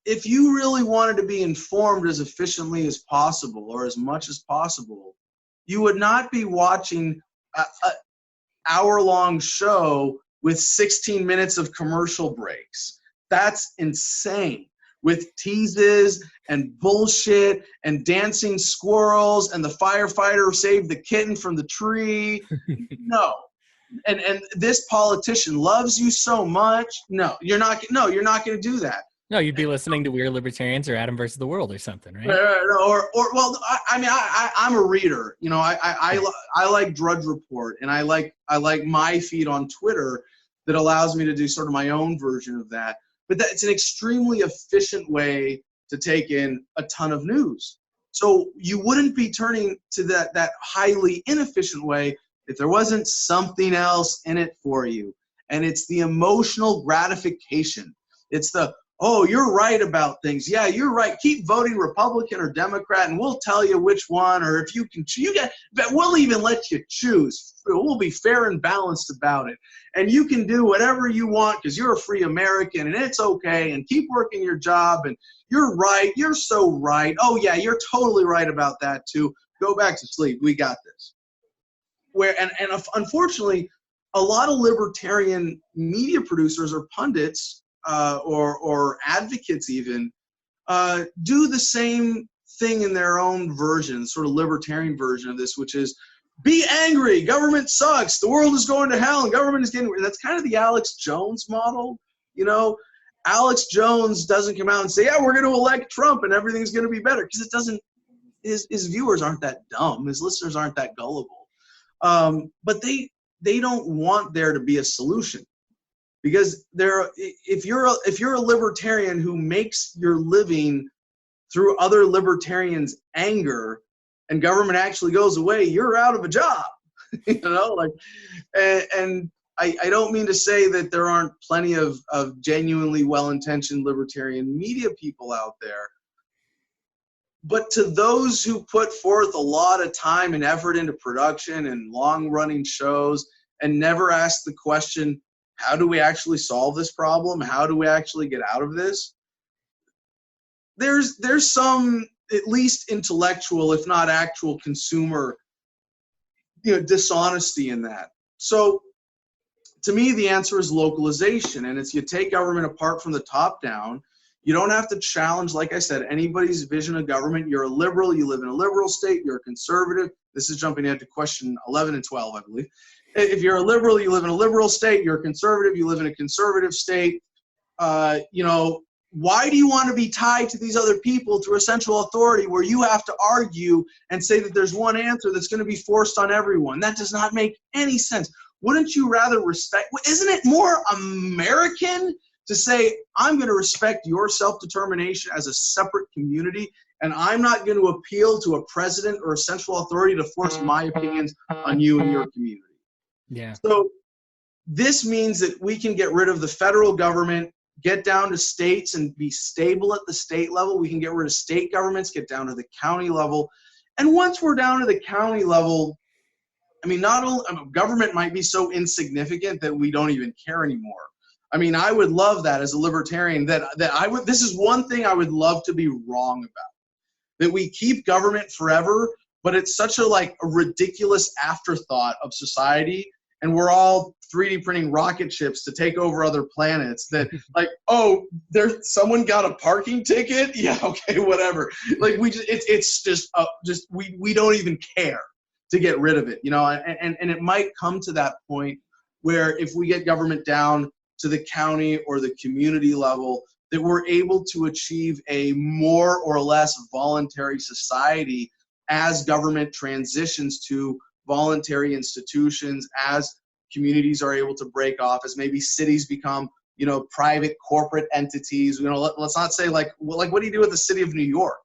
S7: if you really wanted to be informed as efficiently as possible or as much as possible, you would not be watching an hour-long show with 16 minutes of commercial breaks. That's insane. With teases and bullshit and dancing squirrels and the firefighter saved the kitten from the tree. No. And this politician loves you so much. No, you're not going to do that.
S6: No, you'd be listening to We Are Libertarians or Adam versus the World or something, right?
S7: I'm a reader. I like Drudge Report, and I like my feed on Twitter that allows me to do sort of my own version of that. But it's an extremely efficient way to take in a ton of news. So you wouldn't be turning to that highly inefficient way if there wasn't something else in it for you. And it's the emotional gratification It's the, oh, you're right about things. Yeah, you're right. Keep voting Republican or Democrat, and we'll tell you which one, or if you can, we'll even let you choose. We'll be fair and balanced about it. And you can do whatever you want because you're a free American, and it's okay, and keep working your job, and you're right. You're so right. Oh, yeah, you're totally right about that, too. Go back to sleep. We got this. And unfortunately, a lot of libertarian media producers or pundits or advocates even do the same thing in their own version, sort of libertarian version of this, which is be angry, government sucks, the world is going to hell, and government is getting. That's kind of the Alex Jones model, you know. Alex Jones doesn't come out and say, yeah, we're going to elect Trump and everything's going to be better, because it doesn't. His viewers aren't that dumb. His listeners aren't that gullible. But they don't want there to be a solution, because if you're a libertarian who makes your living through other libertarians' anger, and government actually goes away, you're out of a job. You know, like, and I don't mean to say that there aren't plenty of genuinely well-intentioned libertarian media people out there. But to those who put forth a lot of time and effort into production and long-running shows and never ask the question, how do we actually solve this problem? How do we actually get out of this? There's some, at least intellectual, if not actual consumer, dishonesty in that. So to me, the answer is localization, and it's you take government apart from the top down. You don't have to challenge, like I said, anybody's vision of government. You're a liberal, you live in a liberal state, you're a conservative. This is jumping ahead to question 11 and 12, I believe. If you're a liberal, you live in a liberal state, you're a conservative, you live in a conservative state. Why do you want to be tied to these other people through a central authority where you have to argue and say that there's one answer that's going to be forced on everyone? That does not make any sense. Wouldn't you rather respect, isn't it more American to say, I'm going to respect your self-determination as a separate community, and I'm not going to appeal to a president or a central authority to force my opinions on you and your community?
S6: Yeah.
S7: So this means that we can get rid of the federal government, get down to states and be stable at the state level. We can get rid of state governments, get down to the county level. And once we're down to the county level, I mean, government might be so insignificant that we don't even care anymore. I mean, I would love that as a libertarian, this is one thing I would love to be wrong about, that we keep government forever, but it's such a ridiculous afterthought of society, and we're all 3D printing rocket ships to take over other planets that someone got a parking ticket? Yeah, okay, whatever. We don't even care to get rid of it, and it might come to that point where if we get government down to the county or the community level, that we're able to achieve a more or less voluntary society as government transitions to voluntary institutions, as communities are able to break off, as maybe cities become, private corporate entities. Let's not say what do you do with the city of New York?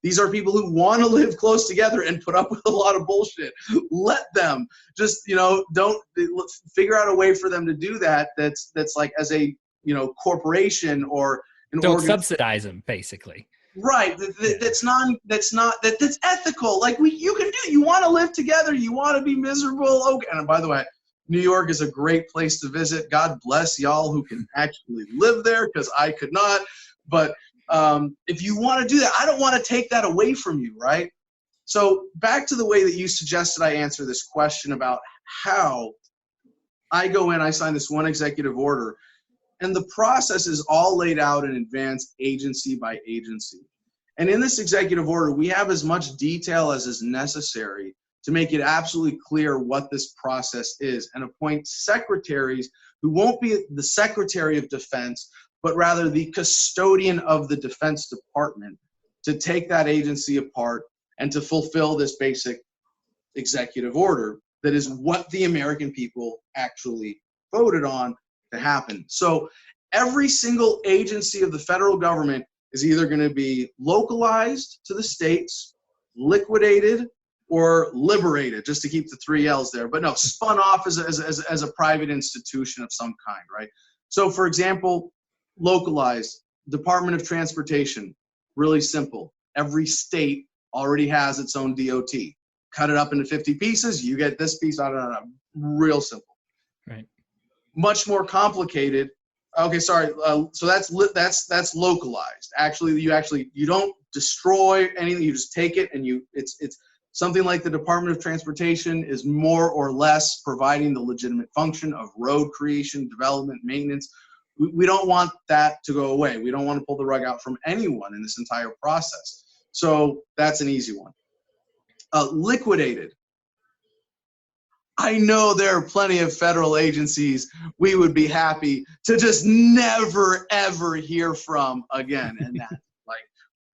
S7: These are people who want to live close together and put up with a lot of bullshit. Let them just, don't figure out a way for them to do that. That's like as a, corporation or an
S6: don't subsidize them, basically.
S7: Right. That's ethical. You want to live together. You want to be miserable. Okay. And by the way, New York is a great place to visit. God bless y'all who can actually live there, because I could not. But if you want to do that, I don't want to take that away from you, right? So back to the way that you suggested I answer this question about how I go in, I sign this one executive order, and the process is all laid out in advance, agency by agency. And in this executive order, we have as much detail as is necessary to make it absolutely clear what this process is, and appoint secretaries who won't be the Secretary of Defense, but rather the custodian of the Defense Department, to take that agency apart and to fulfill this basic executive order that is what the American people actually voted on to happen. So every single agency of the federal government is either going to be localized to the states, liquidated, or liberated, just to keep the 3 L's there. But no, spun off as a private institution of some kind, right? So for example, localized. Department of Transportation, really simple. Every state already has its own DOT. Cut it up into 50 pieces, you get this piece, real simple.
S6: Right.
S7: Much more complicated. Okay, sorry. So that's localized. Actually, you don't destroy anything. You just take it, and it's something like the Department of Transportation is more or less providing the legitimate function of road creation, development, maintenance. We don't want that to go away. We don't want to pull the rug out from anyone in this entire process. So that's an easy one. Liquidated. I know there are plenty of federal agencies we would be happy to just never, ever hear from again. And that's like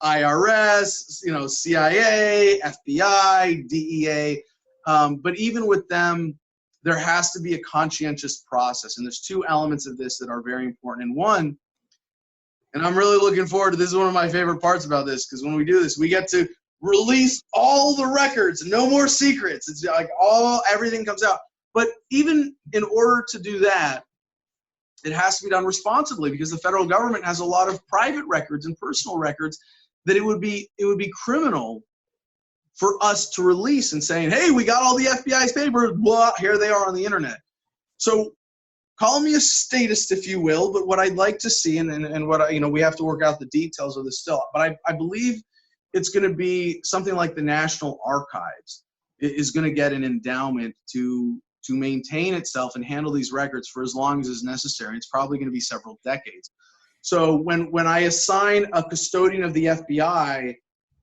S7: IRS, CIA, FBI, DEA. But even with them, there has to be a conscientious process. And there's two elements of this that are very important. And one, and I'm really looking forward to this, is one of my favorite parts about this, because when we do this, we get to release all the records, no more secrets. It's like everything comes out. But even in order to do that, it has to be done responsibly, because the federal government has a lot of private records and personal records that it would be criminal for us to release and saying, hey, we got all the FBI's papers, blah, here they are on the internet. So call me a statist, if you will, but what I'd like to see, and what we have to work out the details of this still, but I believe it's going to be something like the National Archives is going to get an endowment to maintain itself and handle these records for as long as is necessary. It's probably going to be several decades. So when I assign a custodian of the FBI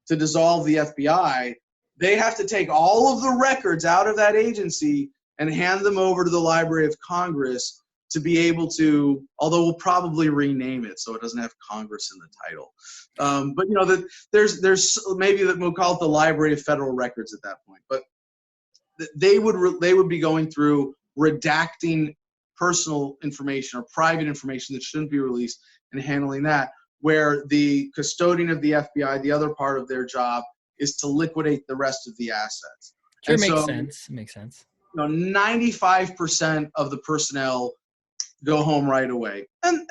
S7: to dissolve the FBI, they have to take all of the records out of that agency and hand them over to the Library of Congress to be able to, although we'll probably rename it so it doesn't have Congress in the title. But there's maybe that we'll call it the Library of Federal Records at that point. But they would be going through redacting personal information or private information that shouldn't be released and handling that, where the custodian of the FBI, the other part of their job, is to liquidate the rest of the assets.
S6: Sure, makes sense.
S7: 95% of the personnel go home right away. And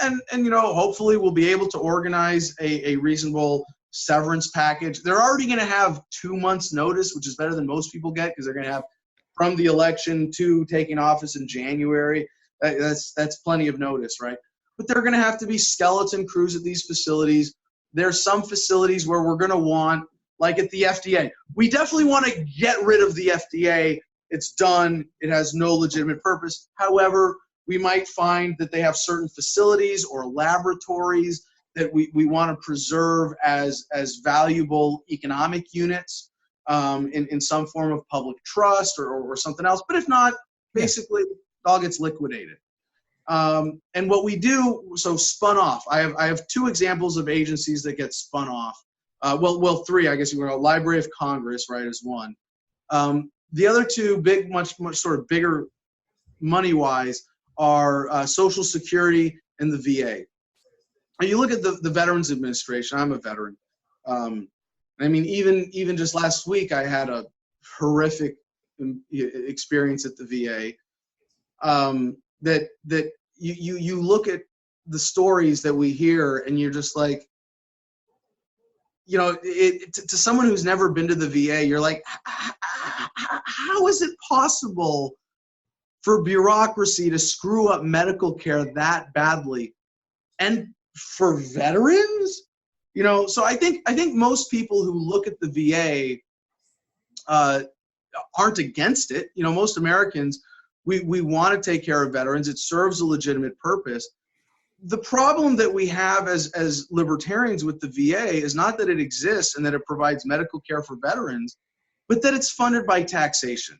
S7: hopefully we'll be able to organize a reasonable severance package. They're already going to have 2 months notice, which is better than most people get, because they're going to have from the election to taking office in January. That's plenty of notice, right? But they're going to have to be skeleton crews at these facilities. There's some facilities where we're going to want, like at the FDA, we definitely want to get rid of the FDA. It's done. It has no legitimate purpose. However, we might find that they have certain facilities or laboratories that we want to preserve as valuable economic units in some form of public trust or something else. But if not, basically, it all gets liquidated. And what we do, so spun off. I have two examples of agencies that get spun off. Well, three, I guess you want to. Library of Congress, right, is one. The other two, much sort of bigger money-wise, are Social Security and the VA. And you look at the Veterans Administration. I'm a veteran. I mean, even just last week, I had a horrific experience at the VA. That you look at the stories that we hear, and you're just like, to someone who's never been to the VA, you're like, how is it possible for bureaucracy to screw up medical care that badly, and for veterans? So I think most people who look at the VA aren't against it. Most Americans, we want to take care of veterans. It serves a legitimate purpose. The problem that we have as libertarians with the VA is not that it exists and that it provides medical care for veterans, but that it's funded by taxation.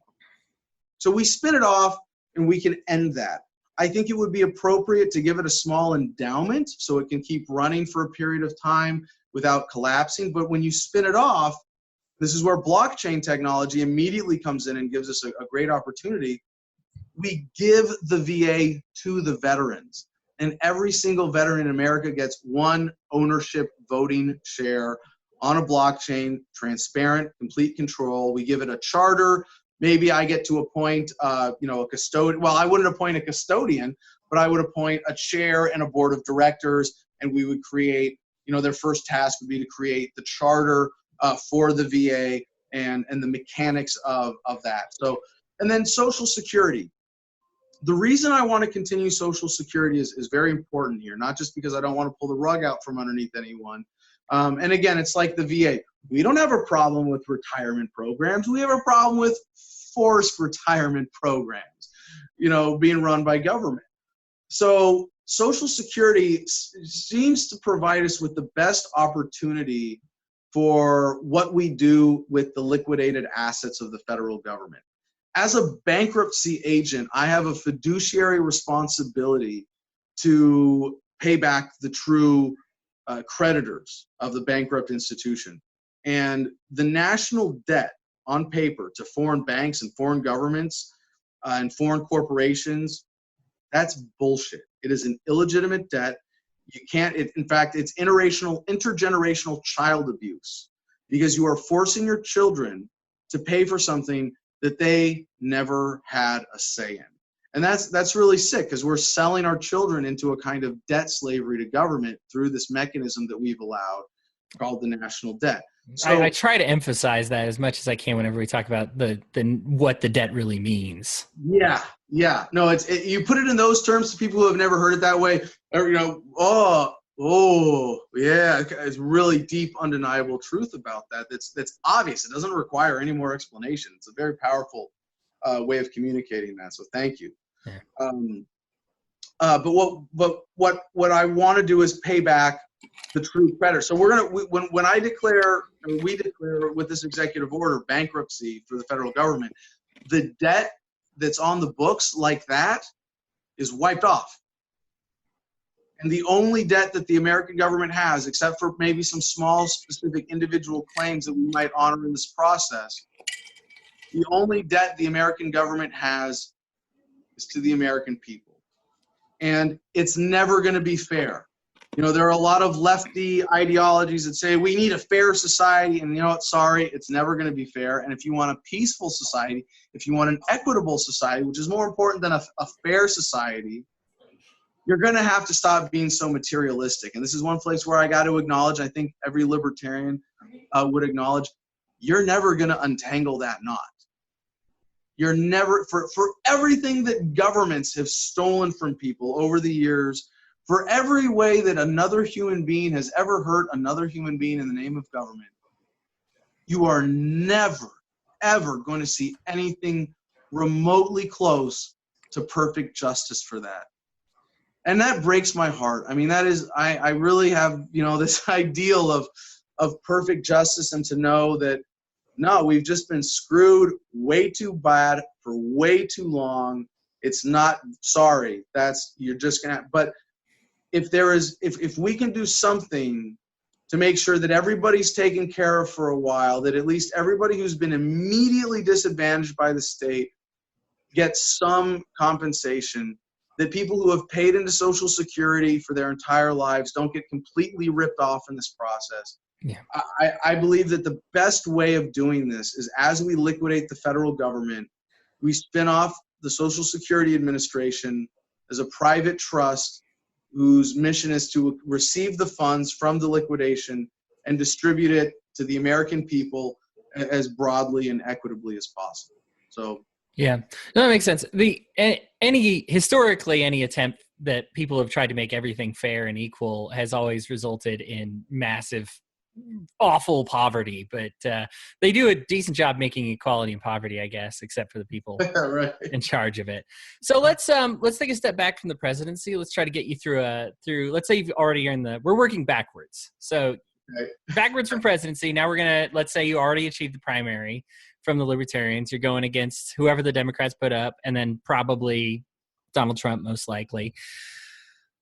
S7: So we spin it off and we can end that. I think it would be appropriate to give it a small endowment so it can keep running for a period of time without collapsing. But when you spin it off, this is where blockchain technology immediately comes in and gives us a great opportunity. We give the VA to the veterans, and every single veteran in America gets one ownership voting share on a blockchain, transparent, complete control. We give it a charter. Maybe I get to appoint, a custodian. Well, I wouldn't appoint a custodian, but I would appoint a chair and a board of directors, and we would create, their first task would be to create the charter for the VA and the mechanics of that. So, and then Social Security. The reason I want to continue Social Security is very important here, not just because I don't want to pull the rug out from underneath anyone. And again, it's like the VA. We don't have a problem with retirement programs. We have a problem with forced retirement programs, being run by government. So Social Security seems to provide us with the best opportunity for what we do with the liquidated assets of the federal government. As a bankruptcy agent, I have a fiduciary responsibility to pay back the true creditors of the bankrupt institution. And the national debt on paper to foreign banks and foreign governments and foreign corporations, that's bullshit. It is an illegitimate debt. You can't, in fact, it's intergenerational child abuse, because you are forcing your children to pay for something that they never had a say in. And that's really sick, because we're selling our children into a kind of debt slavery to government through this mechanism that we've allowed called the national debt. So
S6: I try to emphasize that as much as I can whenever we talk about the what the debt really means.
S7: Yeah. No, you put it in those terms to people who have never heard it that way. Or, yeah, it's really deep, undeniable truth about that. That's obvious. It doesn't require any more explanation. It's a very powerful way of communicating that. So thank you. Yeah. But what I want to do is pay back the true creditor. So when we declare with this executive order bankruptcy for the federal government, the debt that's on the books like that is wiped off. And the only debt that the American government has, except for maybe some small specific individual claims that we might honor in this process, the only debt the American government has is to the American people. And it's never going to be fair. There are a lot of lefty ideologies that say we need a fair society, and sorry, it's never going to be fair. And if you want a peaceful society, if you want an equitable society, which is more important than a fair society, you're going to have to stop being so materialistic. And this is one place where I got to acknowledge, I think every libertarian would acknowledge, you're never going to untangle that knot. You're never, for everything that governments have stolen from people over the years, for every way that another human being has ever hurt another human being in the name of government, you are never, ever going to see anything remotely close to perfect justice for that. And that breaks my heart. I mean, that is, I really have, this ideal of perfect justice, and to know that, no, we've just been screwed way too bad for way too long. It's not, sorry, you're just going to, but if we can do something to make sure that everybody's taken care of for a while, that at least everybody who's been immediately disadvantaged by the state gets some compensation, that people who have paid into Social Security for their entire lives don't get completely ripped off in this process.
S6: Yeah.
S7: I believe that the best way of doing this is, as we liquidate the federal government, we spin off the Social Security Administration as a private trust whose mission is to receive the funds from the liquidation and distribute it to the American people as broadly and equitably as possible. So,
S6: yeah, no, that makes sense. Historically, any attempt that people have tried to make everything fair and equal has always resulted in massive, awful poverty. But they do a decent job making equality and poverty, I guess, except for the people
S7: right.
S6: in charge of it. So let's take a step back from the presidency. Let's try to get you through. Let's say you've already we're working backwards. So backwards from presidency. Now let's say you already achieved the primary from the Libertarians. You're going against whoever the Democrats put up, and then probably Donald Trump, most likely.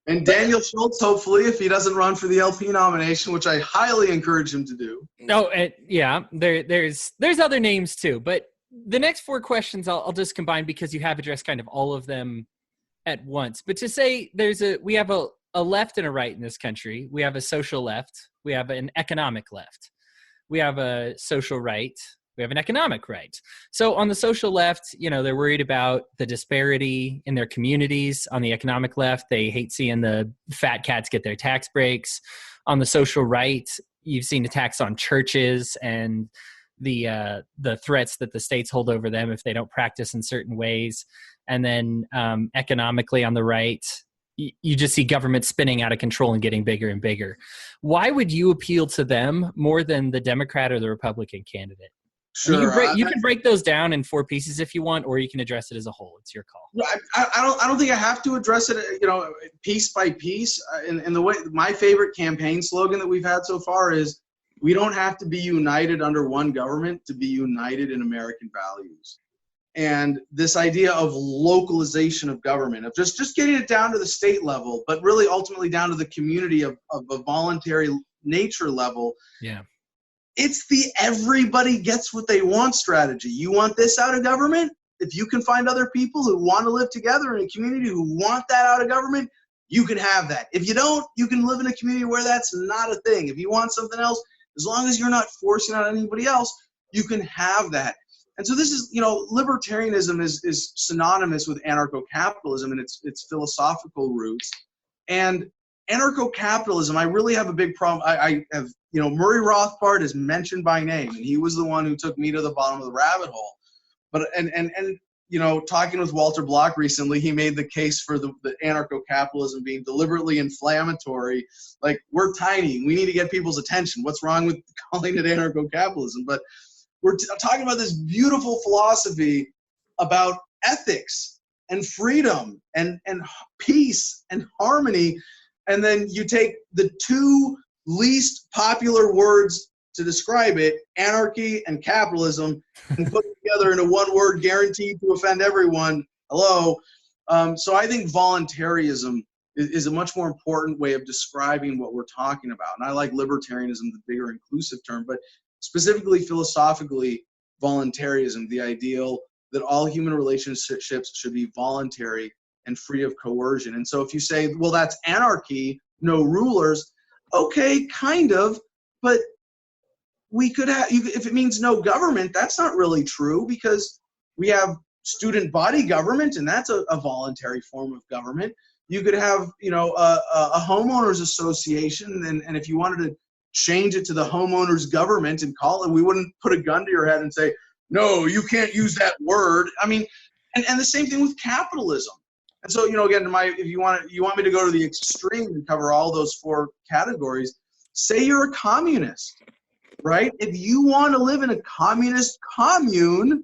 S7: And Daniel Schultz, hopefully, if he doesn't run for the LP nomination, which I highly encourage him to do.
S6: No, yeah, there's other names too. But the next four questions I'll just combine, because you have addressed kind of all of them at once. But to say we have a left and a right in this country. We have a social left. We have an economic left. We have a social right. We have an economic right. So on the social left, they're worried about the disparity in their communities. On the economic left, they hate seeing the fat cats get their tax breaks. On the social right, you've seen attacks on churches and the threats that the states hold over them if they don't practice in certain ways. And then economically on the right, you just see government spinning out of control and getting bigger and bigger. Why would you appeal to them more than the Democrat or the Republican candidate?
S7: Sure.
S6: You can break those down in 4 pieces if you want, or you can address it as a whole. It's your call.
S7: I don't think I have to address it, piece by piece. In the way, my favorite campaign slogan that we've had so far is, we don't have to be united under one government to be united in American values. And this idea of localization of government, of just getting it down to the state level, but really ultimately down to the community of a voluntary nature level.
S6: Yeah.
S7: It's the everybody gets what they want strategy. You want this out of government? If you can find other people who want to live together in a community who want that out of government, you can have that. If you don't, you can live in a community where that's not a thing. If you want something else, as long as you're not forcing out anybody else, you can have that. And so this is, libertarianism is synonymous with anarcho-capitalism and its philosophical roots. And anarcho-capitalism, I really have a big problem. I have, Murray Rothbard is mentioned by name, and he was the one who took me to the bottom of the rabbit hole. But talking with Walter Block recently, he made the case for the anarcho-capitalism being deliberately inflammatory. Like, we're tiny, we need to get people's attention. What's wrong with calling it anarcho-capitalism? But we're talking about this beautiful philosophy about ethics and freedom and peace and harmony. And then you take the two least popular words to describe it, anarchy and capitalism, and put them together in a one-word guaranteed to offend everyone. Hello. So I think voluntarism is a much more important way of describing what we're talking about. And I like libertarianism, the bigger inclusive term, but specifically philosophically, voluntarism, the ideal that all human relationships should be voluntary and free of coercion. And so if you say, well, that's anarchy, no rulers, okay, kind of, but we could have, if it means no government, that's not really true, because we have student body government, and that's a voluntary form of government. You could have, a homeowners association, and if you wanted to change it to the homeowners government and call it, we wouldn't put a gun to your head and say, no, you can't use that word. I mean, and the same thing with capitalism. And so, again, if you want me to go to the extreme and cover all those 4 categories, say you're a communist, right? If you want to live in a communist commune,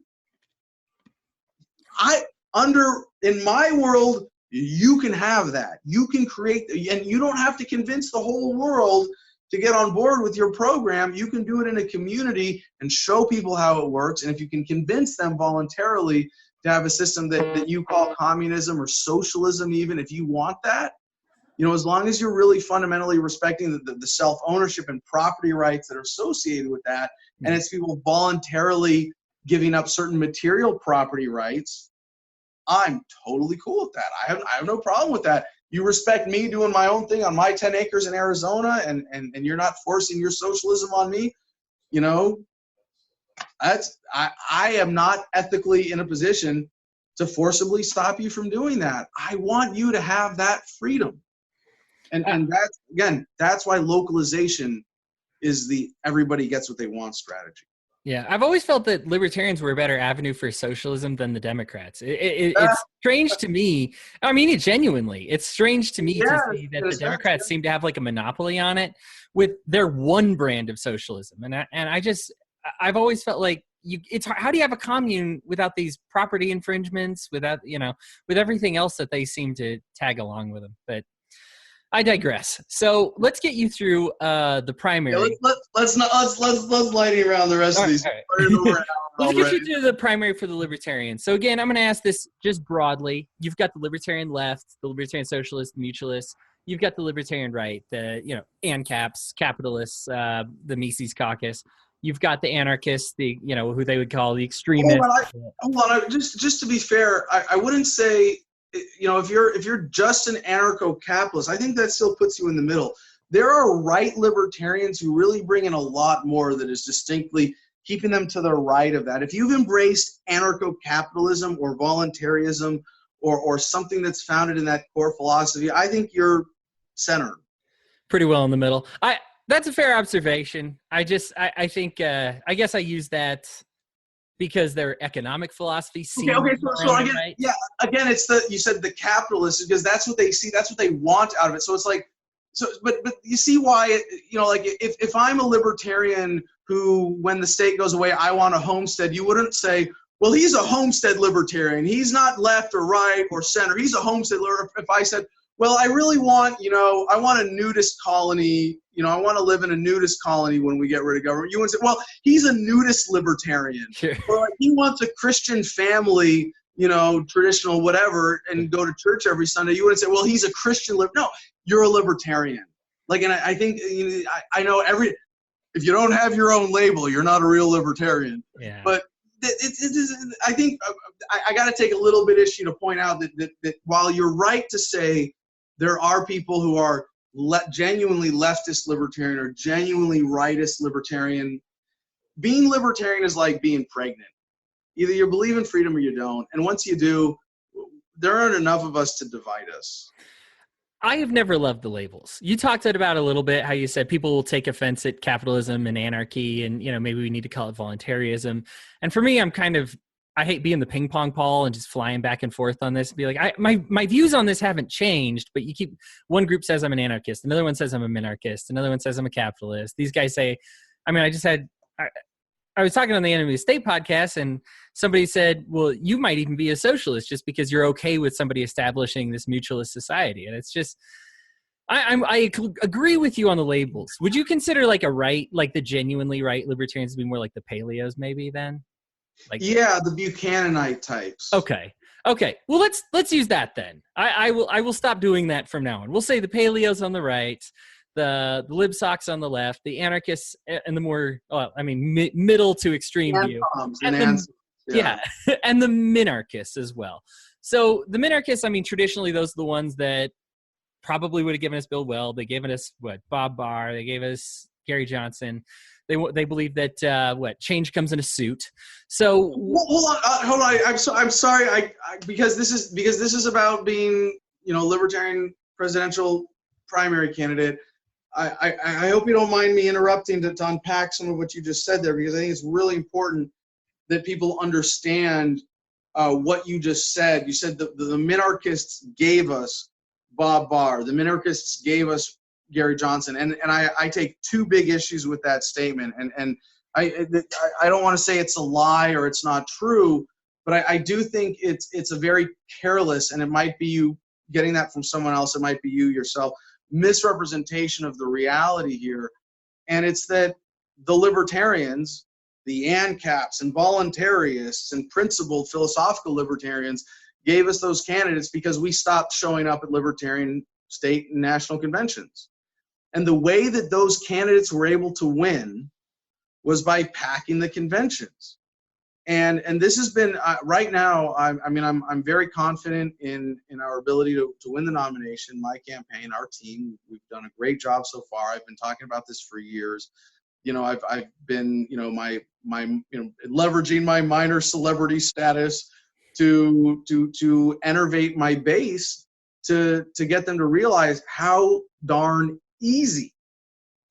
S7: in my world, you can have that. You can create, and you don't have to convince the whole world to get on board with your program. You can do it in a community and show people how it works. And if you can convince them voluntarily to have a system that you call communism or socialism, even if you want that, as long as you're really fundamentally respecting the self-ownership and property rights that are associated with that, and it's people voluntarily giving up certain material property rights, I'm totally cool with that. I have no problem with that. You respect me doing my own thing on my 10 acres in Arizona, and you're not forcing your socialism on me. I am not ethically in a position to forcibly stop you from doing that. I want you to have that freedom. And that's why localization is the everybody gets what they want strategy.
S6: Yeah, I've always felt that libertarians were a better avenue for socialism than the Democrats. It's strange to me. I mean, genuinely, it's strange to me to see that the Democrats seem to have like a monopoly on it with their one brand of socialism. I've always felt like how do you have a commune without these property infringements, without, with everything else that they seem to tag along with them. But I digress. So let's get you through the primary.
S7: Yeah, let's lightning around the rest of these. Right.
S6: Let's get you through the primary for the libertarians. So again, I'm going to ask this just broadly. You've got the libertarian left, the libertarian socialist, mutualists. You've got the libertarian right, the ANCAPs, capitalists, the Mises Caucus. You've got the anarchists, who they would call the extremists.
S7: Hold on. Just to be fair, I wouldn't say, if you're just an anarcho-capitalist, I think that still puts you in the middle. There are right libertarians who really bring in a lot more that is distinctly keeping them to the right of that. If you've embraced anarcho-capitalism or voluntarism or something that's founded in that core philosophy, I think you're centered.
S6: Pretty well in the middle. That's a fair observation. I guess I use that because their economic philosophy seems
S7: so again, right. Yeah, again, it's you said the capitalists, because that's what they see, that's what they want out of it. So it's like, but you see why, like if I'm a libertarian who, when the state goes away, I want a homestead, you wouldn't say, well, he's a homestead libertarian. He's not left or right or center. He's a homestead libertarian. If I said, well, I really want, I want a nudist colony. I want to live in a nudist colony when we get rid of government. You wouldn't say, well, he's a nudist libertarian.
S6: Sure.
S7: Or like, he wants a Christian family, traditional whatever, and go to church every Sunday. You wouldn't say, well, he's a Christian. No, you're a libertarian. Like, and I think, I know if you don't have your own label, you're not a real libertarian.
S6: Yeah.
S7: But I think I got to take a little bit issue to point out that while you're right to say there are people who are genuinely leftist libertarian or genuinely rightist libertarian, being libertarian is like being pregnant. Either you believe in freedom or you don't. And once you do, there aren't enough of us to divide us.
S6: I have never loved the labels. You talked about a little bit how you said people will take offense at capitalism and anarchy, and maybe we need to call it voluntarism. And for me, I hate being the ping pong ball and just flying back and forth on this. Be like, my views on this haven't changed, but one group says I'm an anarchist, another one says I'm a minarchist, another one says I'm a capitalist. These guys say, I was talking on the Enemy of the State podcast, and somebody said, well, you might even be a socialist just because you're okay with somebody establishing this mutualist society. And it's just, I agree with you on the labels. Would you consider like the genuinely right libertarians to be more like the paleos maybe then?
S7: Yeah, the Buchananite types.
S6: Okay. Well, let's use that then. I will stop doing that from now on. We'll say the paleos on the right, the lib socks on the left, the anarchists and the more, middle to extreme view, and the minarchists as well. So the minarchists, traditionally those are the ones that probably would have given us Bill Weld. They gave us Bob Barr. They gave us Gary Johnson. They believe that change comes in a suit. So
S7: hold on. I'm sorry. Because this is about being libertarian presidential primary candidate. I hope you don't mind me interrupting to unpack some of what you just said there, because I think it's really important that people understand what you just said. You said the minarchists gave us Bob Barr. The minarchists gave us Gary Johnson, and I take two big issues with that statement, and I don't want to say it's a lie or it's not true, but I do think it's a very careless, and it might be you getting that from someone else, it might be you yourself, misrepresentation of the reality here. And it's that the libertarians, the ANCAPs and voluntarists and principled philosophical libertarians gave us those candidates because we stopped showing up at libertarian state and national conventions. And the way that those candidates were able to win was by packing the conventions. And this has been right now. I'm very confident in our ability to win the nomination. My campaign, our team, we've done a great job so far. I've been talking about this for years. I've been leveraging my minor celebrity status to enervate my base to get them to realize how darn easy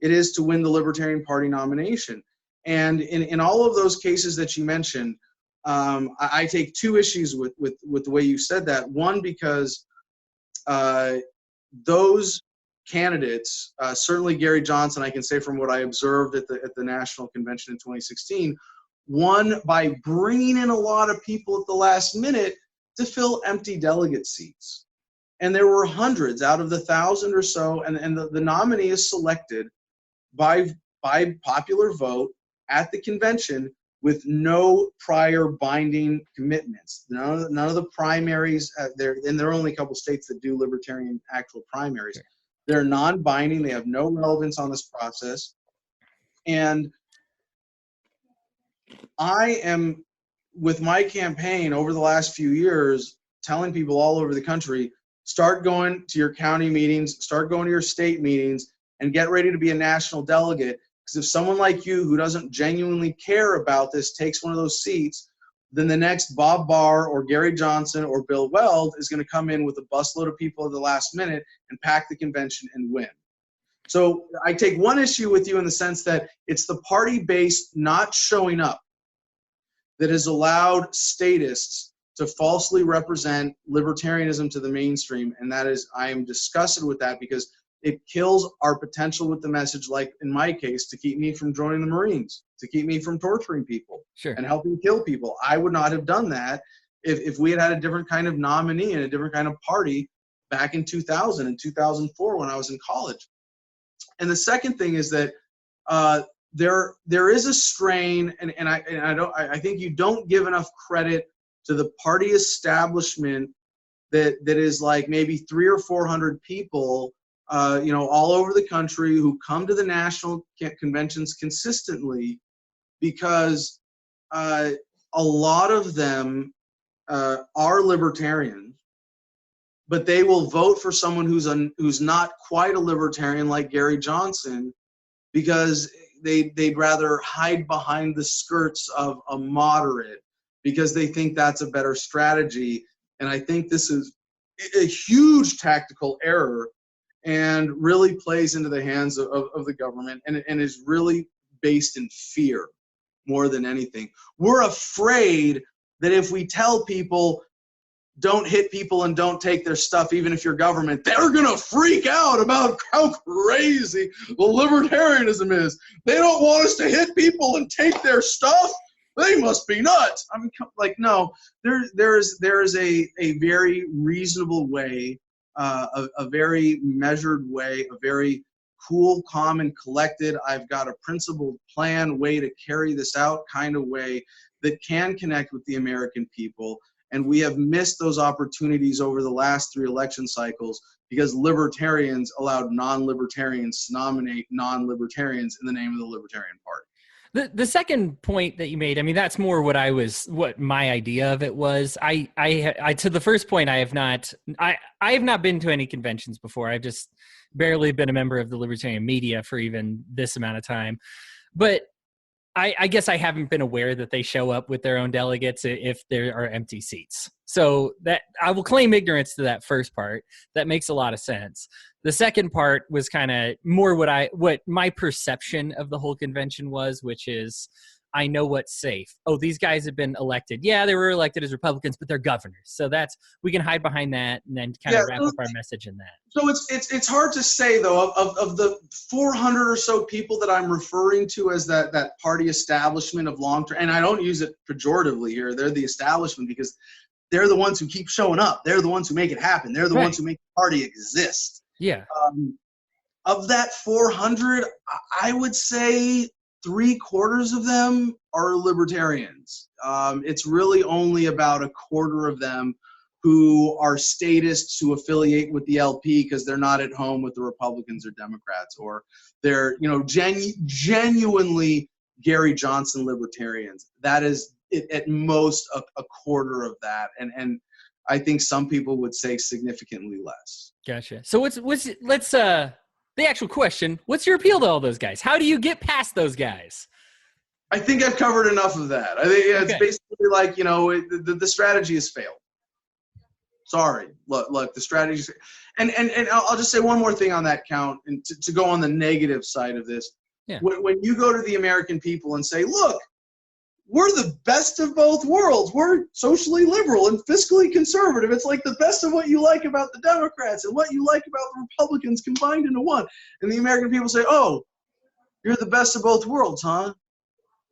S7: it is to win the Libertarian Party nomination. And in all of those cases that you mentioned, I take two issues with the way you said that. One, because those candidates, certainly Gary Johnson, I can say from what I observed at the National Convention in 2016, won by bringing in a lot of people at the last minute to fill empty delegate seats. And there were hundreds out of the 1,000 or so, and the nominee is selected by popular vote at the convention with no prior binding commitments. None of the primaries, there are only a couple states that do libertarian actual primaries. They're non-binding. They have no relevance on this process. And I am, with my campaign over the last few years, telling people all over the country, start going to your county meetings, start going to your state meetings, and get ready to be a national delegate, Because if someone like you who doesn't genuinely care about this takes one of those seats, then the next Bob Barr or Gary Johnson or Bill Weld is going to come in with a busload of people at the last minute and pack the convention and win. So I take one issue with you in the sense that it's the party-based not showing up that has allowed statists to falsely represent libertarianism to the mainstream. And that is, I am disgusted with that because it kills our potential with the message, like in my case, to keep me from joining the Marines, to keep me from torturing people and helping kill people. I would not have done that if we had had a different kind of nominee and a different kind of party back in 2000 and 2004 when I was in college. And the second thing is that there is a strain, and I think you don't give enough credit to the party establishment that is like maybe 300 or 400 people, all over the country who come to the national conventions consistently, because a lot of them are libertarians, but they will vote for someone who's not quite a libertarian like Gary Johnson, because they'd rather hide behind the skirts of a moderate because they think that's a better strategy. And I think this is a huge tactical error and really plays into the hands of the government and is really based in fear more than anything. We're afraid that if we tell people don't hit people and don't take their stuff, even if you're government, they're going to freak out about how crazy the libertarianism is. They don't want us to hit people and take their stuff. They must be nuts. I mean, like, no, there is a very reasonable way, a very measured way, a very cool, calm, and collected, I've got a principled plan, way to carry this out kind of way that can connect with the American people. And we have missed those opportunities over the last 3 election cycles because libertarians allowed non-libertarians to nominate non-libertarians in the name of the Libertarian Party.
S6: The second point that you made, I mean, that's more what my idea of it was. I to the first point, I have not been to any conventions before. I've just barely been a member of the libertarian media for even this amount of time. But I guess I haven't been aware that they show up with their own delegates if there are empty seats. So that I will claim ignorance to that first part. That makes a lot of sense. The second part was kind of more what my perception of the whole convention was, which is I know what's safe. Oh, these guys have been elected. Yeah, they were elected as Republicans, but they're governors. So we can hide behind that and then kind of wrap up our message in that.
S7: So it's hard to say, though, of the 400 or so people that I'm referring to as that party establishment of long-term, and I don't use it pejoratively here, they're the establishment because they're the ones who keep showing up. They're the ones who make it happen. They're the ones who make the party exist.
S6: Yeah.
S7: Of that 400, I would say 3/4 of them are libertarians. It's really only about 1/4 of them who are statists who affiliate with the LP because they're not at home with the Republicans or Democrats, or they're genuinely Gary Johnson libertarians. That is at most 1/4 of that, and I think some people would say significantly less.
S6: Gotcha. So let's the actual question, what's your appeal to all those guys? How do you get past those guys?
S7: I think I've covered enough of that. I think it's basically like, the strategy has failed. Sorry. Look, the strategy. And I'll just say one more thing on that count, and to go on the negative side of this.
S6: Yeah.
S7: When you go to the American people and say, look, we're the best of both worlds. We're socially liberal and fiscally conservative. It's like the best of what you like about the Democrats and what you like about the Republicans combined into one. And the American people say, oh, you're the best of both worlds, huh?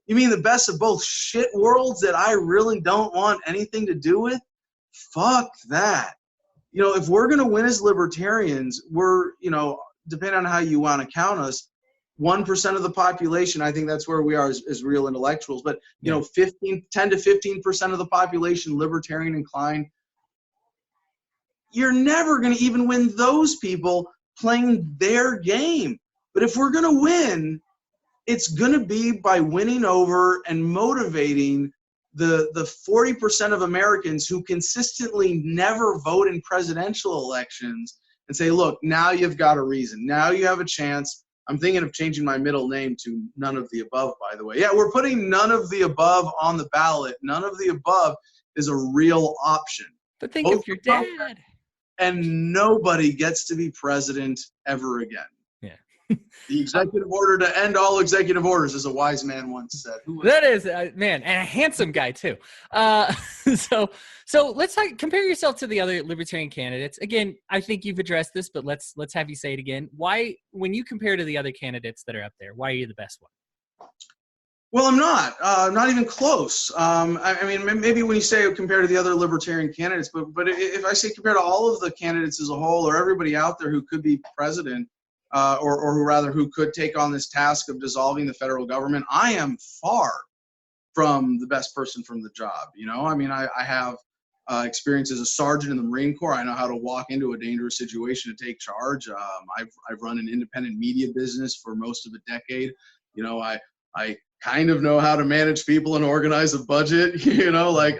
S7: You mean the best of both shit worlds that I really don't want anything to do with? Fuck that. If we're going to win as libertarians, we're, depending on how you want to count us, 1% of the population, I think that's where we are as real intellectuals. But, 10 to 15% of the population libertarian inclined. You're never going to even win those people playing their game. But if we're going to win, it's going to be by winning over and motivating the 40% of Americans who consistently never vote in presidential elections and say, look, now you've got a reason. Now you have a chance I'm thinking of changing my middle name to none of the above, by the way. Yeah, we're putting none of the above on the ballot. None of the above is a real option.
S6: But think of your dad.
S7: And nobody gets to be president ever again.
S6: Yeah.
S7: The executive order to end all executive orders, as a wise man once said.
S6: That is, man, and a handsome guy too. So let's compare yourself to the other libertarian candidates. Again, I think you've addressed this, but let's have you say it again. Why, when you compare to the other candidates that are up there, why are you the best one?
S7: Well, I'm not even close. I mean, maybe when you say compare to the other libertarian candidates, but if I say compare to all of the candidates as a whole, or everybody out there who could be president, or who could take on this task of dissolving the federal government, I am far from the best person from the job. You know, I mean, I have experience as a sergeant in the Marine Corps. I know how to walk into a dangerous situation to take charge. I've run an independent media business for most of a decade. You know, I kind of know how to manage people and organize a budget. You know, like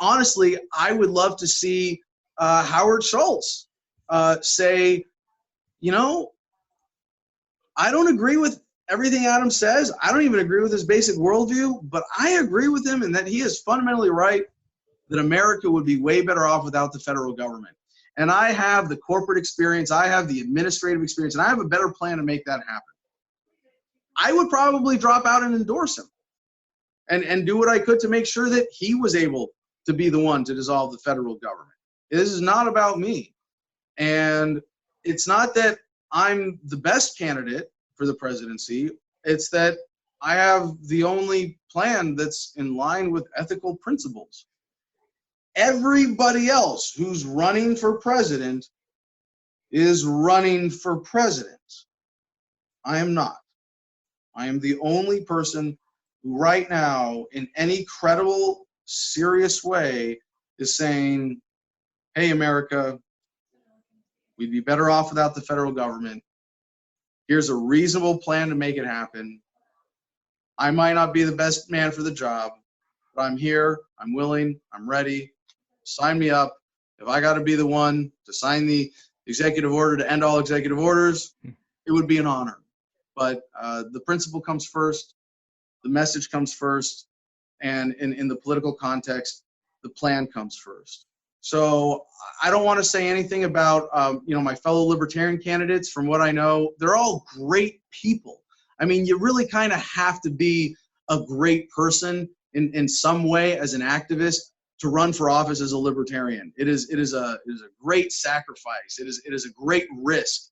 S7: honestly, I would love to see Howard Schultz say, you know, I don't agree with everything Adam says. I don't even agree with his basic worldview, but I agree with him in that he is fundamentally right that America would be way better off without the federal government. And I have the corporate experience, I have the administrative experience, and I have a better plan to make that happen. I would probably drop out and endorse him and do what I could to make sure that he was able to be the one to dissolve the federal government. This is not about me. And it's not that I'm the best candidate for the presidency. It's that I have the only plan that's in line with ethical principles. Everybody else who's running for president is running for president. I am not. I am the only person who right now, in any credible, serious way, is saying, hey, America, we'd be better off without the federal government. Here's a reasonable plan to make it happen. I might not be the best man for the job, but I'm here, I'm willing, I'm ready. Sign me up. If I got to be the one to sign the executive order to end all executive orders, it would be an honor. But the principle comes first, the message comes first, and in the political context, the plan comes first. So I don't want to say anything about my fellow libertarian candidates. From what I know, they're all great people. I mean, you really kind of have to be a great person in some way as an activist to run for office as a libertarian. It is a great sacrifice. It is a great risk.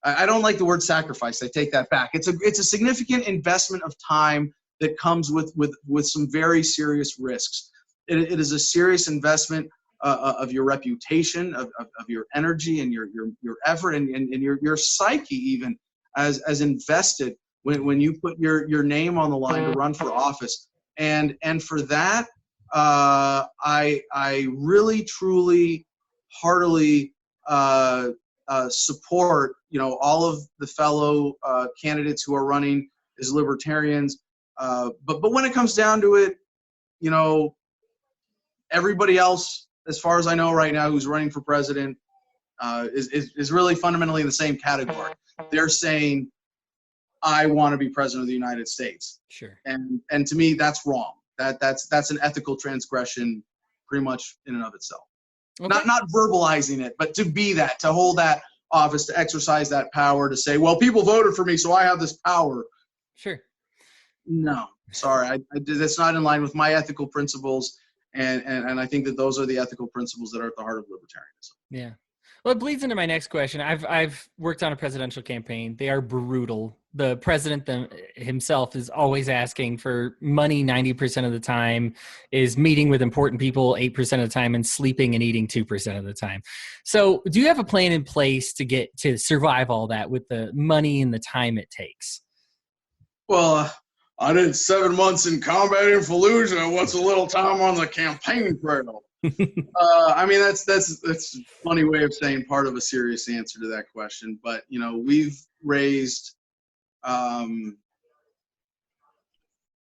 S7: I don't like the word sacrifice. I take that back. It's a significant investment of time that comes with some very serious risks. It is a serious investment of your reputation, of your energy and your effort and your psyche even as invested when you put your name on the line to run for office. And for that, I really, truly, heartily support all of the fellow candidates who are running as libertarians. But when it comes down to it, everybody else, as far as I know right now, who's running for president is really fundamentally in the same category. They're saying, I want to be president of the United States.
S6: Sure.
S7: And to me, that's wrong. That's an ethical transgression pretty much in and of itself. Okay. Not verbalizing it, but to be that, to hold that office, to exercise that power, to say, well, people voted for me, so I have this power.
S6: Sure.
S7: No, sorry. That's not in line with my ethical principles. And I think that those are the ethical principles that are at the heart of libertarianism.
S6: Yeah. Well, it bleeds into my next question. I've worked on a presidential campaign. They are brutal. The president himself is always asking for money 90% of the time, is meeting with important people 8% of the time, and sleeping and eating 2% of the time. So do you have a plan in place to survive all that with the money and the time it takes?
S7: Well, I did 7 months in combat in Fallujah. What's a little time on the campaign trail? I mean, that's a funny way of saying part of a serious answer to that question. But, we've raised, I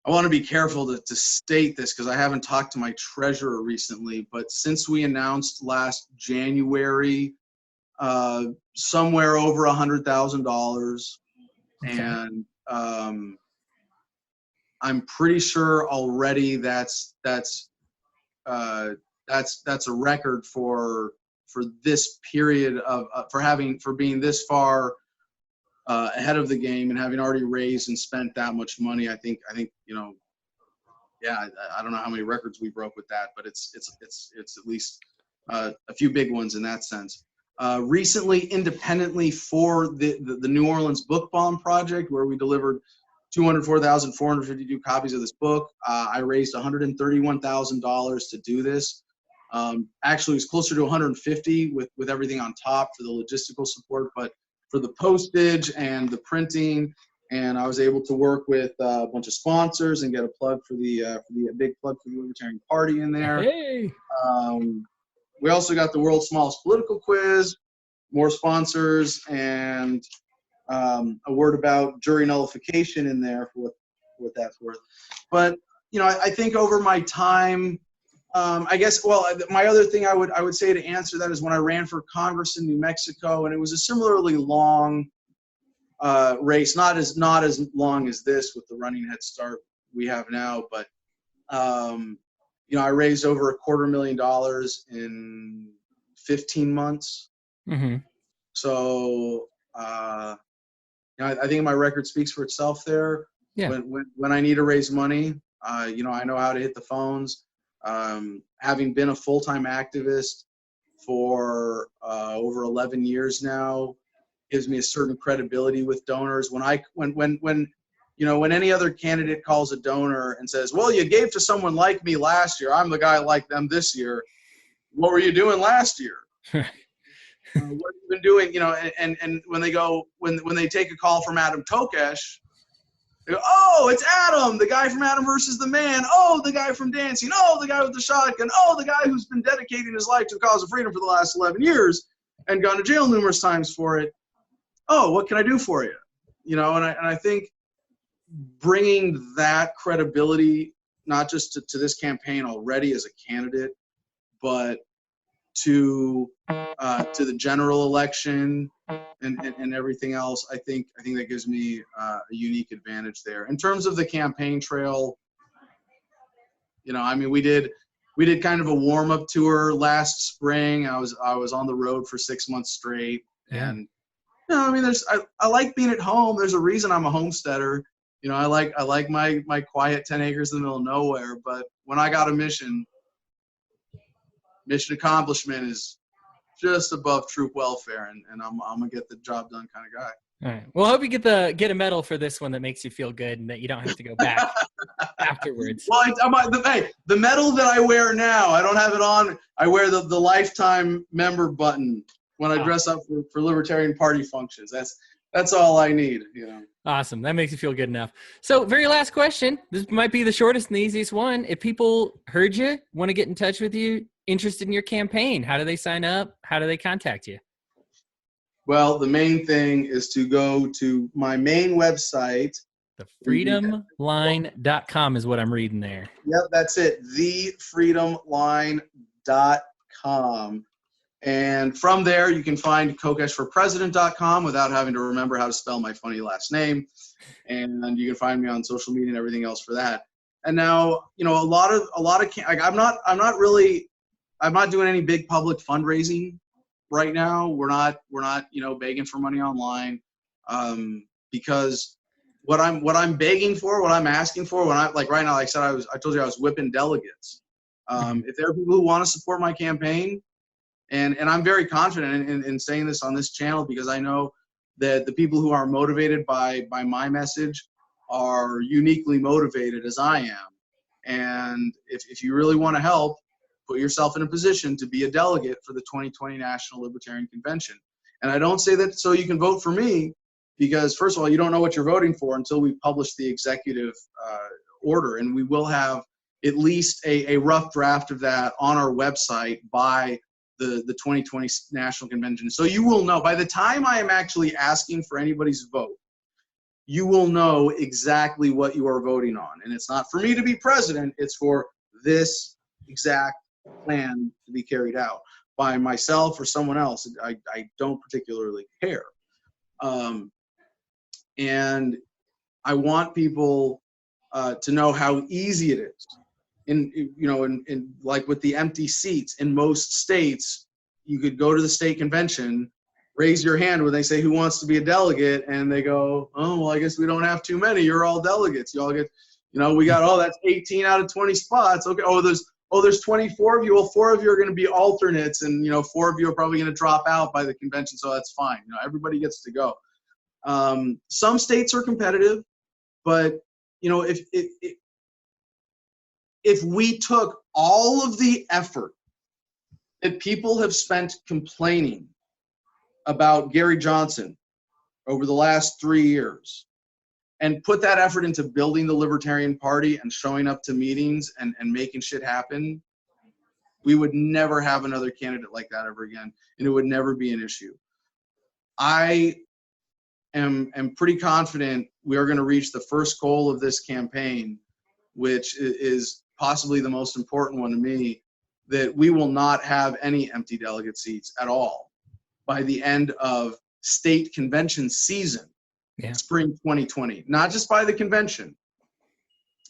S7: want to be careful to state this because I haven't talked to my treasurer recently, but since we announced last January somewhere over $100,000,
S6: Okay.
S7: and I'm pretty sure already that's a record for this period of for being this far ahead of the game and having already raised and spent that much money. I think yeah, I don't know how many records we broke with that, but it's at least a few big ones in that sense. Recently, independently for the New Orleans Book Bomb Project, where we delivered 204,452 copies of this book, I raised $131,000 to do this. Actually, it was closer to 150 with everything on top for the logistical support, but for the postage and the printing, and I was able to work with a bunch of sponsors and get a plug for a big plug for the Libertarian Party in there.
S6: Hey.
S7: We also got the world's smallest political quiz, more sponsors, and a word about jury nullification in there for what that's worth. But I think over my time, I guess. Well, my other thing I would say to answer that is when I ran for Congress in New Mexico, and it was a similarly long race, not as long as this with the running head start we have now, but I raised over $250,000 in 15 months.
S6: Mm-hmm.
S7: So I think my record speaks for itself there.
S6: Yeah.
S7: When I need to raise money, I know how to hit the phones. Having been a full-time activist for over 11 years now gives me a certain credibility with donors. When any other candidate calls a donor and says, "Well, you gave to someone like me last year. I'm the guy like them this year. What were you doing last year? What have you been doing?" And when they take a call from Adam Kokesh, they go, "Oh, it's Adam, the guy from Adam versus the Man. Oh, the guy from dancing. Oh, the guy with the shotgun. Oh, the guy who's been dedicating his life to the cause of freedom for the last 11 years and gone to jail numerous times for it. Oh, what can I do for you?" And I think bringing that credibility, not just to this campaign already as a candidate, but to the general election and everything else, I think that gives me a unique advantage there. In terms of the campaign trail, we did kind of a warm-up tour last spring. I was on the road for 6 months straight, and I like being at home. There's a reason I'm a homesteader. I like my quiet 10 acres in the middle of nowhere. But when I got a mission accomplishment is just above troop welfare, and I'm gonna get the job done kind of guy.
S6: All right. Well, I hope you get a medal for this one that makes you feel good and that you don't have to go back afterwards.
S7: Well, the medal that I wear now, I don't have it on. I wear the lifetime member button when I dress up for Libertarian Party functions. That's all I need.
S6: Awesome. That makes you feel good enough. So, very last question. This might be the shortest and the easiest one. If people heard you, want to get in touch with you, interested in your campaign, how do they sign up? How do they contact you?
S7: Well, the main thing is to go to my main website.
S6: TheFreedomLine.com is what I'm reading there.
S7: Yep, that's it. TheFreedomLine.com. And from there, you can find KokeshForPresident.com without having to remember how to spell my funny last name. And then you can find me on social media and everything else for that. And now, a lot of I'm not doing any big public fundraising right now. We're not begging for money online, because what I'm begging for, what I'm asking for, right now, like I said, I told you I was whipping delegates. If there are people who want to support my campaign, and I'm very confident in saying this on this channel, because I know that the people who are motivated by my message are uniquely motivated as I am. And if you really want to help, put yourself in a position to be a delegate for the 2020 National Libertarian Convention. And I don't say that so you can vote for me, because first of all, you don't know what you're voting for until we publish the executive order. And we will have at least a rough draft of that on our website by the 2020 National Convention. So you will know, by the time I am actually asking for anybody's vote, you will know exactly what you are voting on. And it's not for me to be president, it's for this exact plan to be carried out. by myself or someone else. I don't particularly care. And I want people to know how easy it is. In like with the empty seats in most states, you could go to the state convention, raise your hand when they say who wants to be a delegate, and they go, oh, well, I guess we don't have too many. You're all delegates. You all get, we got, that's 18 out of 20 spots. Okay. There's 24 of you. Well, 4 of you are going to be alternates, and 4 of you are probably going to drop out by the convention. So that's fine. Everybody gets to go. Some states are competitive, but if we took all of the effort that people have spent complaining about Gary Johnson over the last 3 years and put that effort into building the Libertarian Party and showing up to meetings and making shit happen, we would never have another candidate like that ever again, and it would never be an issue. I am pretty confident we are going to reach the first goal of this campaign, which is possibly the most important one to me, that we will not have any empty delegate seats at all by the end of state convention season, spring 2020. Not just by the convention,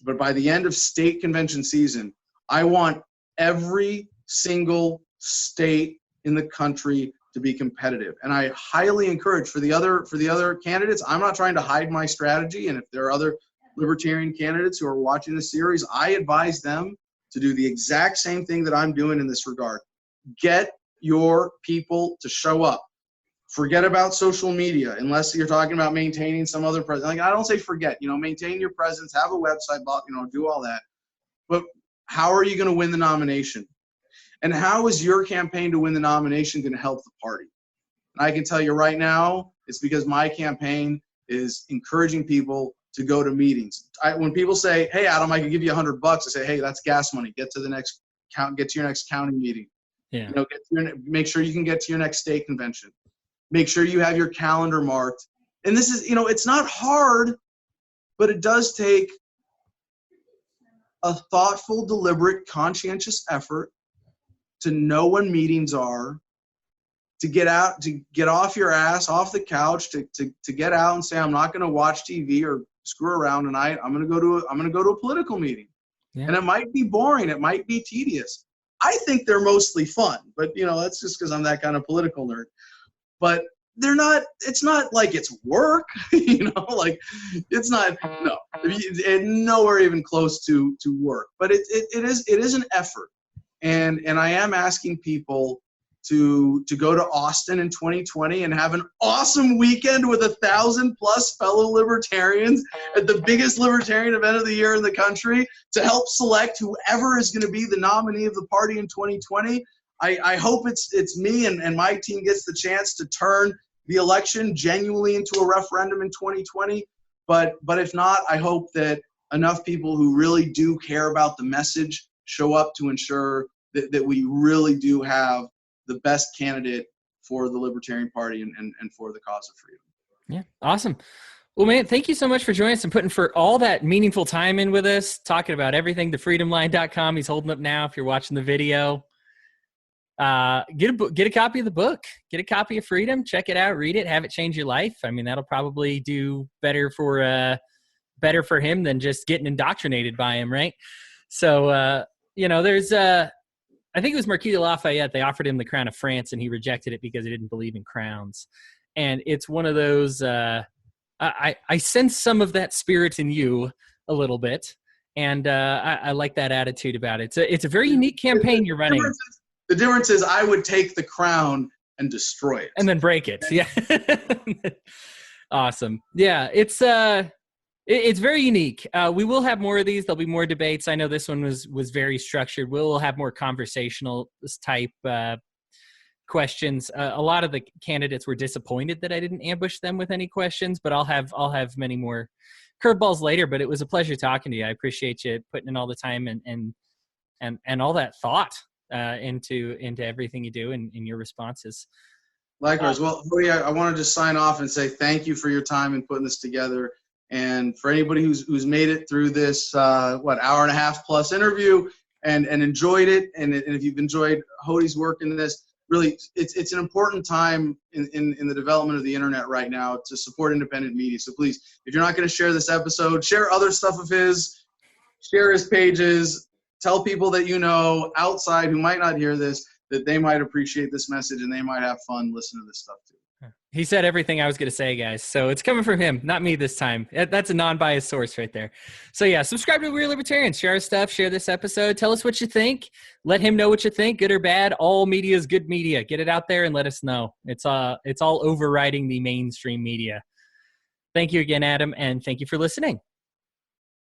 S7: but by the end of state convention season. I want every single state in the country to be competitive. And I highly encourage for the other candidates, I'm not trying to hide my strategy, and if there are other Libertarian candidates who are watching this series, I advise them to do the exact same thing that I'm doing in this regard. Get your people to show up. Forget about social media, unless you're talking about maintaining some other presence. Like, I don't say forget, maintain your presence, have a website, do all that. But how are you going to win the nomination? And how is your campaign to win the nomination going to help the party? And I can tell you right now, it's because my campaign is encouraging people to go to meetings. When people say, hey, Adam, I can give you $100, I say, hey, that's gas money. Get to your next county meeting.
S6: Yeah.
S7: Make sure you can get to your next state convention. Make sure you have your calendar marked. And this is, it's not hard, but it does take a thoughtful, deliberate, conscientious effort to know when meetings are, to get out, to get off your ass, off the couch, to get out and say, I'm not going to watch TV or screw around tonight. I'm going to go to a political meeting. Yeah. And it might be boring. It might be tedious. I think they're mostly fun, but that's just because I'm that kind of political nerd. But they're not, it's not like it's work, like it's not, no, and nowhere even close to work, but it is an effort. And I am asking people to go to Austin in 2020 and have an awesome weekend with 1,000+ fellow libertarians at the biggest libertarian event of the year in the country to help select whoever is going to be the nominee of the party in 2020. I hope it's me and my team gets the chance to turn the election genuinely into a referendum in 2020. But if not, I hope that enough people who really do care about the message show up to ensure that we really do have the best candidate for the Libertarian Party and for the cause of freedom.
S6: Yeah, awesome. Well, man, thank you so much for joining us and putting for all that meaningful time in with us, talking about everything, thefreedomline.com. He's holding up now if you're watching the video. Get a copy of the book. Get a copy of Freedom. Check it out. Read it. Have it change your life. I mean, that'll probably do better for him than just getting indoctrinated by him, right? So, there's I think it was Marquis de Lafayette. They offered him the crown of France, and he rejected it because he didn't believe in crowns. And it's one of those. I sense some of that spirit in you a little bit, and I like that attitude about it. It's a very unique campaign you're running.
S7: The difference is I would take the crown and destroy it.
S6: And then break it. Yeah. Awesome. Yeah, it's very unique. We will have more of these. There'll be more debates. I know this one was very structured. We'll have more conversational type questions. A lot of the candidates were disappointed that I didn't ambush them with any questions, but I'll have many more curveballs later. But it was a pleasure talking to you. I appreciate you putting in all the time and all that thought into everything you do and in your responses.
S7: Likewise. Well, I want to just sign off and say thank you for your time in putting this together. And for anybody who's made it through this, hour and a half plus interview and enjoyed it. And if you've enjoyed Hody's work in this, really, it's an important time in the development of the internet right now to support independent media. So please, if you're not going to share this episode, share other stuff of his, share his pages, tell people that you know outside who might not hear this that they might appreciate this message and they might have fun listening to this stuff too.
S6: He said everything I was going to say, guys. So it's coming from him, not me this time. That's a non-biased source right there. So yeah, subscribe to We Are Libertarians. Share our stuff. Share this episode. Tell us what you think. Let him know what you think, good or bad. All media is good media. Get it out there and let us know. It's all overriding the mainstream media. Thank you again, Adam, and thank you for listening.